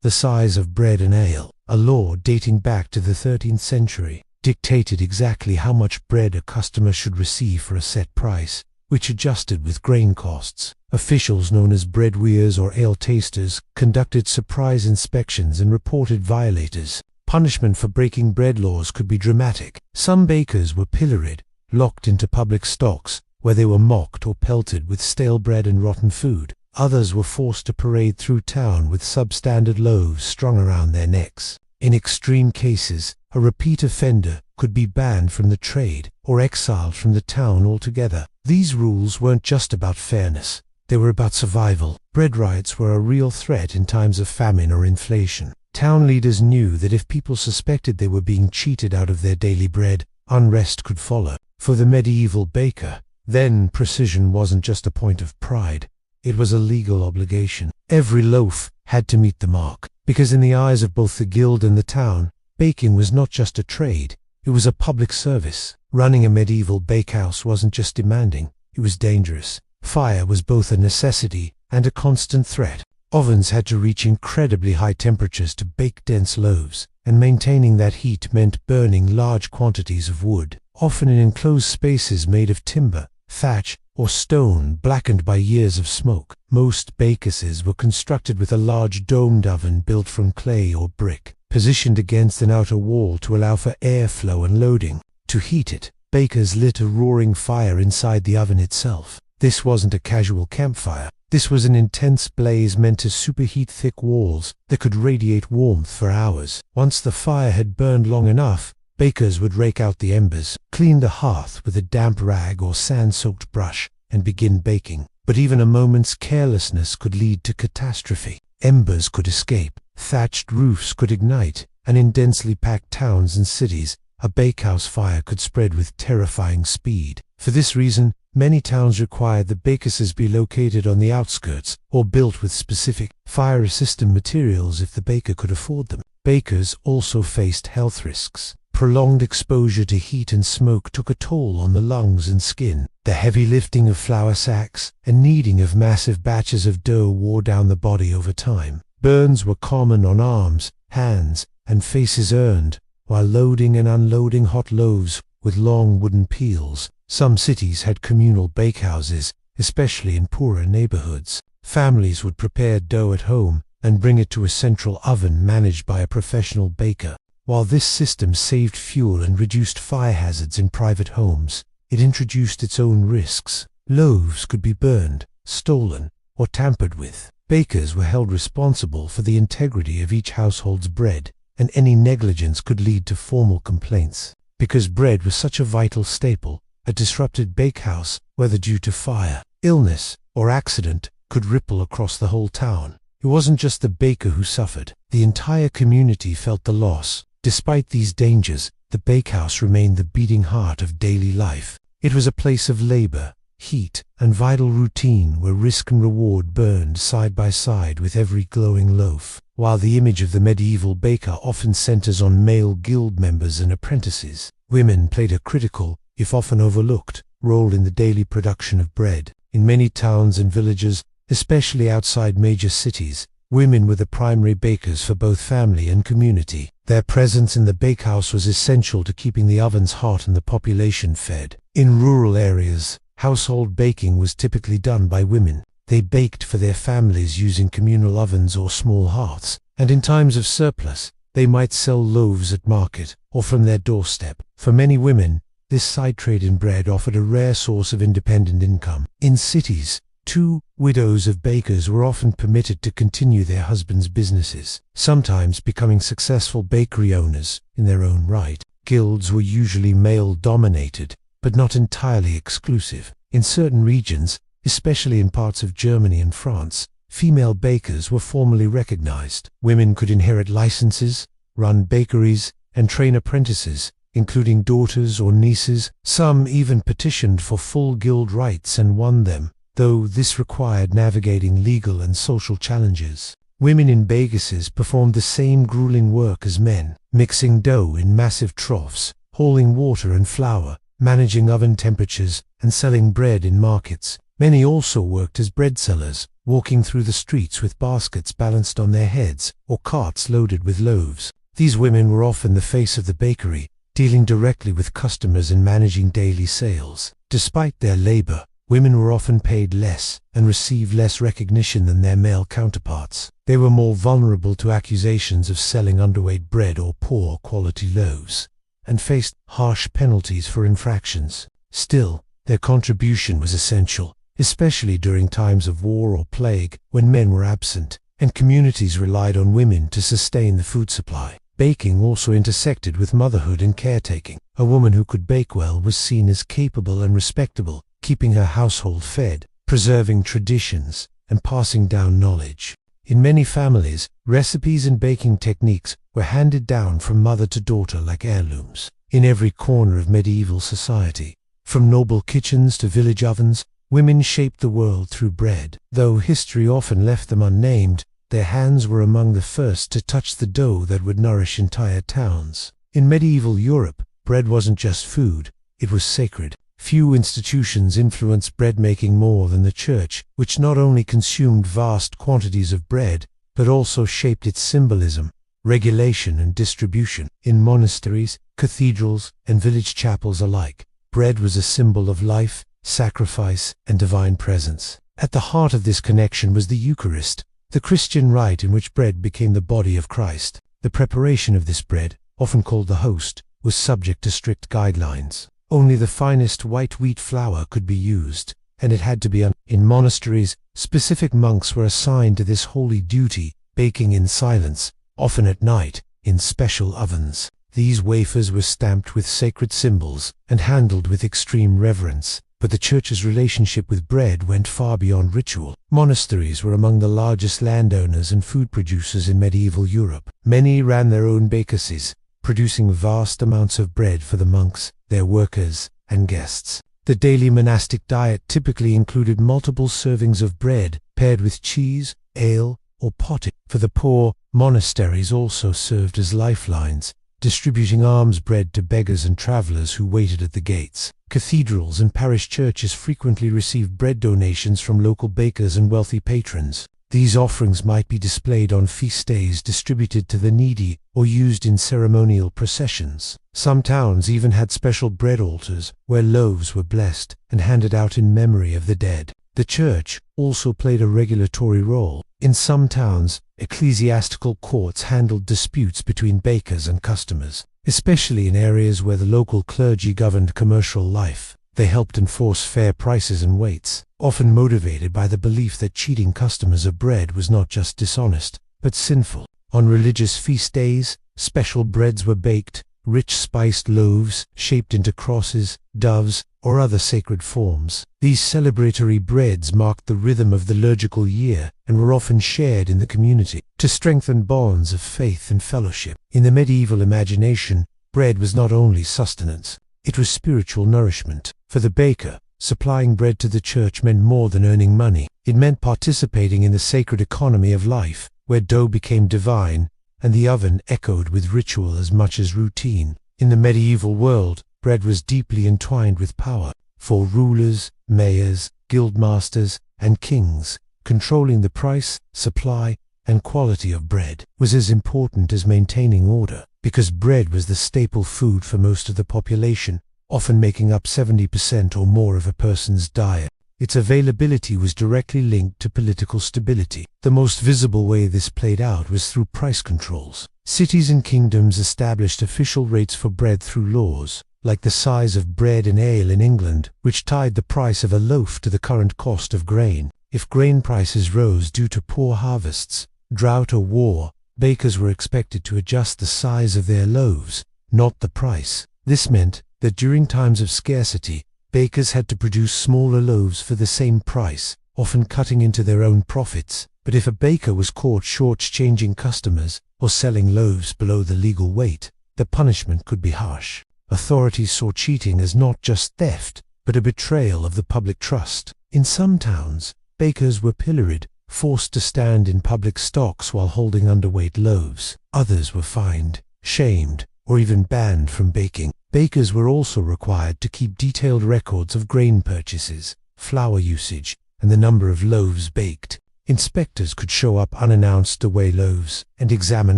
the size of bread and ale, a law dating back to the 13th century, dictated exactly how much bread a customer should receive for a set price, which adjusted with grain costs. Officials known as bread weighers or ale tasters conducted surprise inspections and reported violators. Punishment for breaking bread laws could be dramatic. Some bakers were pilloried, locked into public stocks, where they were mocked or pelted with stale bread and rotten food. Others were forced to parade through town with substandard loaves strung around their necks. In extreme cases, a repeat offender could be banned from the trade or exiled from the town altogether. These rules weren't just about fairness, they were about survival. Bread riots were a real threat in times of famine or inflation. Town leaders knew that if people suspected they were being cheated out of their daily bread, unrest could follow. For the medieval baker, then precision wasn't just a point of pride, it was a legal obligation. Every loaf had to meet the mark, because in the eyes of both the guild and the town, baking was not just a trade, it was a public service. Running a medieval bakehouse wasn't just demanding, it was dangerous. Fire was both a necessity and a constant threat. Ovens had to reach incredibly high temperatures to bake dense loaves, and maintaining that heat meant burning large quantities of wood, often in enclosed spaces made of timber, thatch, or stone blackened by years of smoke. Most bakeries were constructed with a large domed oven built from clay or brick, positioned against an outer wall to allow for airflow and loading. To heat it, bakers lit a roaring fire inside the oven itself. This wasn't a casual campfire. This was an intense blaze meant to superheat thick walls that could radiate warmth for hours. Once the fire had burned long enough, bakers would rake out the embers, clean the hearth with a damp rag or sand-soaked brush, and begin baking. But even a moment's carelessness could lead to catastrophe. Embers could escape, thatched roofs could ignite, and in densely packed towns and cities, a bakehouse fire could spread with terrifying speed. For this reason, many towns required the bakeries be located on the outskirts or built with specific fire-resistant materials if the baker could afford them. Bakers also faced health risks. Prolonged exposure to heat and smoke took a toll on the lungs and skin. The heavy lifting of flour sacks and kneading of massive batches of dough wore down the body over time. Burns were common on arms, hands, and faces earned, while loading and unloading hot loaves with long wooden peels. Some cities had communal bakehouses, especially in poorer neighborhoods. Families would prepare dough at home and bring it to a central oven managed by a professional baker. While this system saved fuel and reduced fire hazards in private homes, it introduced its own risks. Loaves could be burned, stolen, or tampered with. Bakers were held responsible for the integrity of each household's bread, and any negligence could lead to formal complaints. Because bread was such a vital staple, a disrupted bakehouse, whether due to fire, illness, or accident, could ripple across the whole town. It wasn't just the baker who suffered. The entire community felt the loss. Despite these dangers, the bakehouse remained the beating heart of daily life. It was a place of labor, heat, and vital routine where risk and reward burned side by side with every glowing loaf. While the image of the medieval baker often centers on male guild members and apprentices, women played a critical, if often overlooked, role in the daily production of bread. In many towns and villages, especially outside major cities, women were the primary bakers for both family and community. Their presence in the bakehouse was essential to keeping the ovens hot and the population fed. In rural areas, household baking was typically done by women. They baked for their families using communal ovens or small hearths, and in times of surplus, they might sell loaves at market or from their doorstep. For many women, this side trade in bread offered a rare source of independent income. In cities, two widows of bakers were often permitted to continue their husbands' businesses, sometimes becoming successful bakery owners in their own right. Guilds were usually male-dominated, but not entirely exclusive. In certain regions, especially in parts of Germany and France, female bakers were formally recognized. Women could inherit licenses, run bakeries, and train apprentices, including daughters or nieces. Some even petitioned for full guild rights and won them, though this required navigating legal and social challenges. Women in bakeries performed the same grueling work as men, mixing dough in massive troughs, hauling water and flour, managing oven temperatures, and selling bread in markets. Many also worked as bread sellers, walking through the streets with baskets balanced on their heads or carts loaded with loaves. These women were often the face of the bakery, dealing directly with customers and managing daily sales. Despite their labor, women were often paid less and received less recognition than their male counterparts. They were more vulnerable to accusations of selling underweight bread or poor quality loaves, and faced harsh penalties for infractions. Still, their contribution was essential, especially during times of war or plague when men were absent, and communities relied on women to sustain the food supply. Baking also intersected with motherhood and caretaking. A woman who could bake well was seen as capable and respectable, keeping her household fed, preserving traditions, and passing down knowledge. In many families, recipes and baking techniques were handed down from mother to daughter like heirlooms. In every corner of medieval society, from noble kitchens to village ovens, women shaped the world through bread. Though history often left them unnamed, their hands were among the first to touch the dough that would nourish entire towns. In medieval Europe, bread wasn't just food, it was sacred. Few institutions influenced bread-making more than the church, which not only consumed vast quantities of bread, but also shaped its symbolism, regulation and distribution. In monasteries, cathedrals, and village chapels alike, bread was a symbol of life, sacrifice, and divine presence. At the heart of this connection was the Eucharist, the Christian rite in which bread became the body of Christ. The preparation of this bread, often called the host, was subject to strict guidelines. Only the finest white wheat flour could be used, and it had to be in monasteries. Specific monks were assigned to this holy duty, baking in silence, often at night, in special ovens. These wafers were stamped with sacred symbols and handled with extreme reverence. But the church's relationship with bread went far beyond ritual. Monasteries were among the largest landowners and food producers in medieval Europe. Many ran their own bakeries, producing vast amounts of bread for the monks, their workers, and guests. The daily monastic diet typically included multiple servings of bread, paired with cheese, ale, or pottage. For the poor, monasteries also served as lifelines, distributing alms bread to beggars and travelers who waited at the gates. Cathedrals and parish churches frequently received bread donations from local bakers and wealthy patrons. These offerings might be displayed on feast days, distributed to the needy, or used in ceremonial processions. Some towns even had special bread altars, where loaves were blessed and handed out in memory of the dead. The church also played a regulatory role. In some towns, ecclesiastical courts handled disputes between bakers and customers, especially in areas where the local clergy governed commercial life. They helped enforce fair prices and weights, often motivated by the belief that cheating customers of bread was not just dishonest, but sinful. On religious feast days, special breads were baked, rich spiced loaves shaped into crosses, doves, or other sacred forms. These celebratory breads marked the rhythm of the liturgical year and were often shared in the community to strengthen bonds of faith and fellowship. In the medieval imagination, bread was not only sustenance, it was spiritual nourishment. For the baker, supplying bread to the church meant more than earning money. It meant participating in the sacred economy of life, where dough became divine, and the oven echoed with ritual as much as routine. In the medieval world, bread was deeply entwined with power. For rulers, mayors, guildmasters, and kings, controlling the price, supply, and quality of bread was as important as maintaining order, because bread was the staple food for most of the population, often making up 70% or more of a person's diet. Its availability was directly linked to political stability. The most visible way this played out was through price controls. Cities and kingdoms established official rates for bread through laws, like the size of bread and ale in England, which tied the price of a loaf to the current cost of grain. If grain prices rose due to poor harvests, drought or war, bakers were expected to adjust the size of their loaves, not the price. This meant that during times of scarcity, bakers had to produce smaller loaves for the same price, often cutting into their own profits. But if a baker was caught short-changing customers or selling loaves below the legal weight, the punishment could be harsh. Authorities saw cheating as not just theft, but a betrayal of the public trust. In some towns, bakers were pilloried, forced to stand in public stocks while holding underweight loaves. Others were fined, shamed, or even banned from baking. Bakers were also required to keep detailed records of grain purchases, flour usage, and the number of loaves baked. Inspectors could show up unannounced to weigh loaves and examine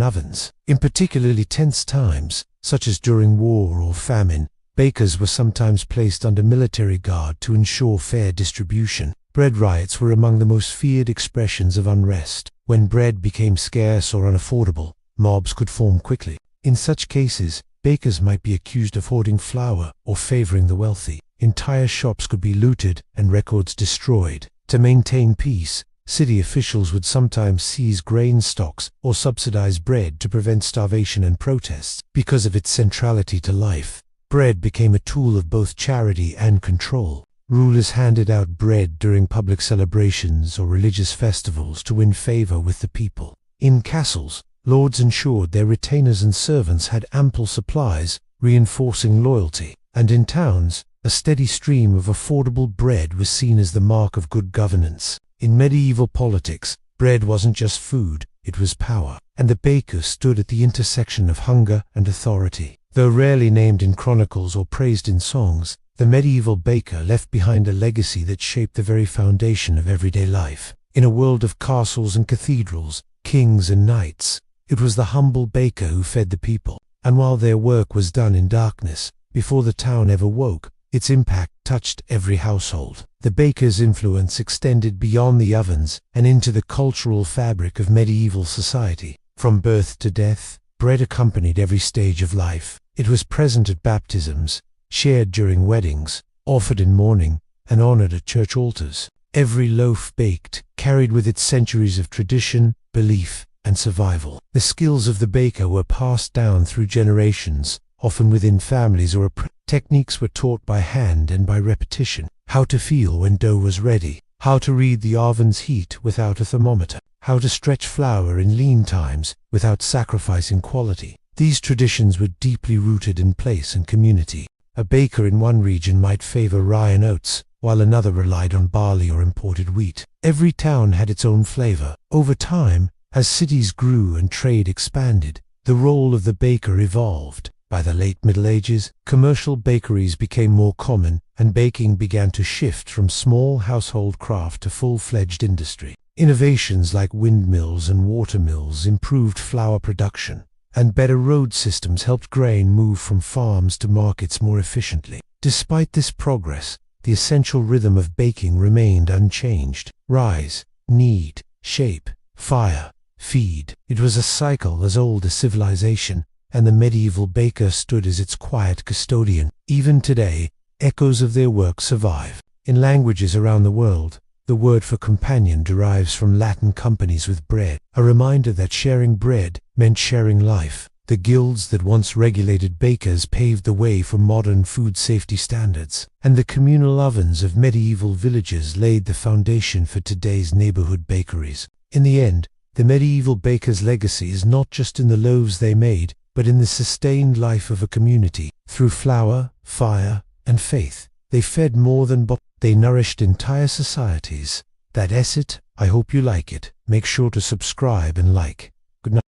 ovens. In particularly tense times, such as during war or famine, bakers were sometimes placed under military guard to ensure fair distribution. Bread riots were among the most feared expressions of unrest. When bread became scarce or unaffordable, mobs could form quickly. In such cases, bakers might be accused of hoarding flour or favoring the wealthy. Entire shops could be looted and records destroyed. To maintain peace, city officials would sometimes seize grain stocks or subsidize bread to prevent starvation and protests. Because of its centrality to life, bread became a tool of both charity and control. Rulers handed out bread during public celebrations or religious festivals to win favor with the people. In castles, lords ensured their retainers and servants had ample supplies, reinforcing loyalty. And in towns, a steady stream of affordable bread was seen as the mark of good governance. In medieval politics, bread wasn't just food, it was power, and the baker stood at the intersection of hunger and authority. Though rarely named in chronicles or praised in songs, The medieval baker left behind a legacy that shaped the very foundation of everyday life. In a world of castles and cathedrals, kings and knights, it was the humble baker who fed the people. And while their work was done in darkness, before the town ever woke, its impact touched every household. The baker's influence extended beyond the ovens and into the cultural fabric of medieval society. From birth to death, bread accompanied every stage of life. It was present at baptisms, shared during weddings, offered in mourning, and honored at church altars. Every loaf baked carried with it centuries of tradition, belief, and survival. The skills of the baker were passed down through generations, often within families or techniques were taught by hand and by repetition. How to feel when dough was ready, how to read the oven's heat without a thermometer, how to stretch flour in lean times without sacrificing quality. These traditions were deeply rooted in place and community. A baker in one region might favor rye and oats, while another relied on barley or imported wheat. Every town had its own flavor. Over time, as cities grew and trade expanded, the role of the baker evolved. By the late Middle Ages, commercial bakeries became more common, and baking began to shift from small household craft to full-fledged industry. Innovations like windmills and water mills improved flour production, and better road systems helped grain move from farms to markets more efficiently. Despite this progress, the essential rhythm of baking remained unchanged. Rise, knead, shape, fire, feed. It was a cycle as old as civilization, and the medieval baker stood as its quiet custodian. Even today, echoes of their work survive. In languages around the world, the word for companion derives from Latin companies with bread, a reminder that sharing bread meant sharing life. The guilds that once regulated bakers paved the way for modern food safety standards, and the communal ovens of medieval villages laid the foundation for today's neighborhood bakeries. In the end, the medieval baker's legacy is not just in the loaves they made, but in the sustained life of a community. Through flour, fire, and faith, they fed more than they nourished entire societies. That's it. I hope you like it. Make sure to subscribe and like. Good night.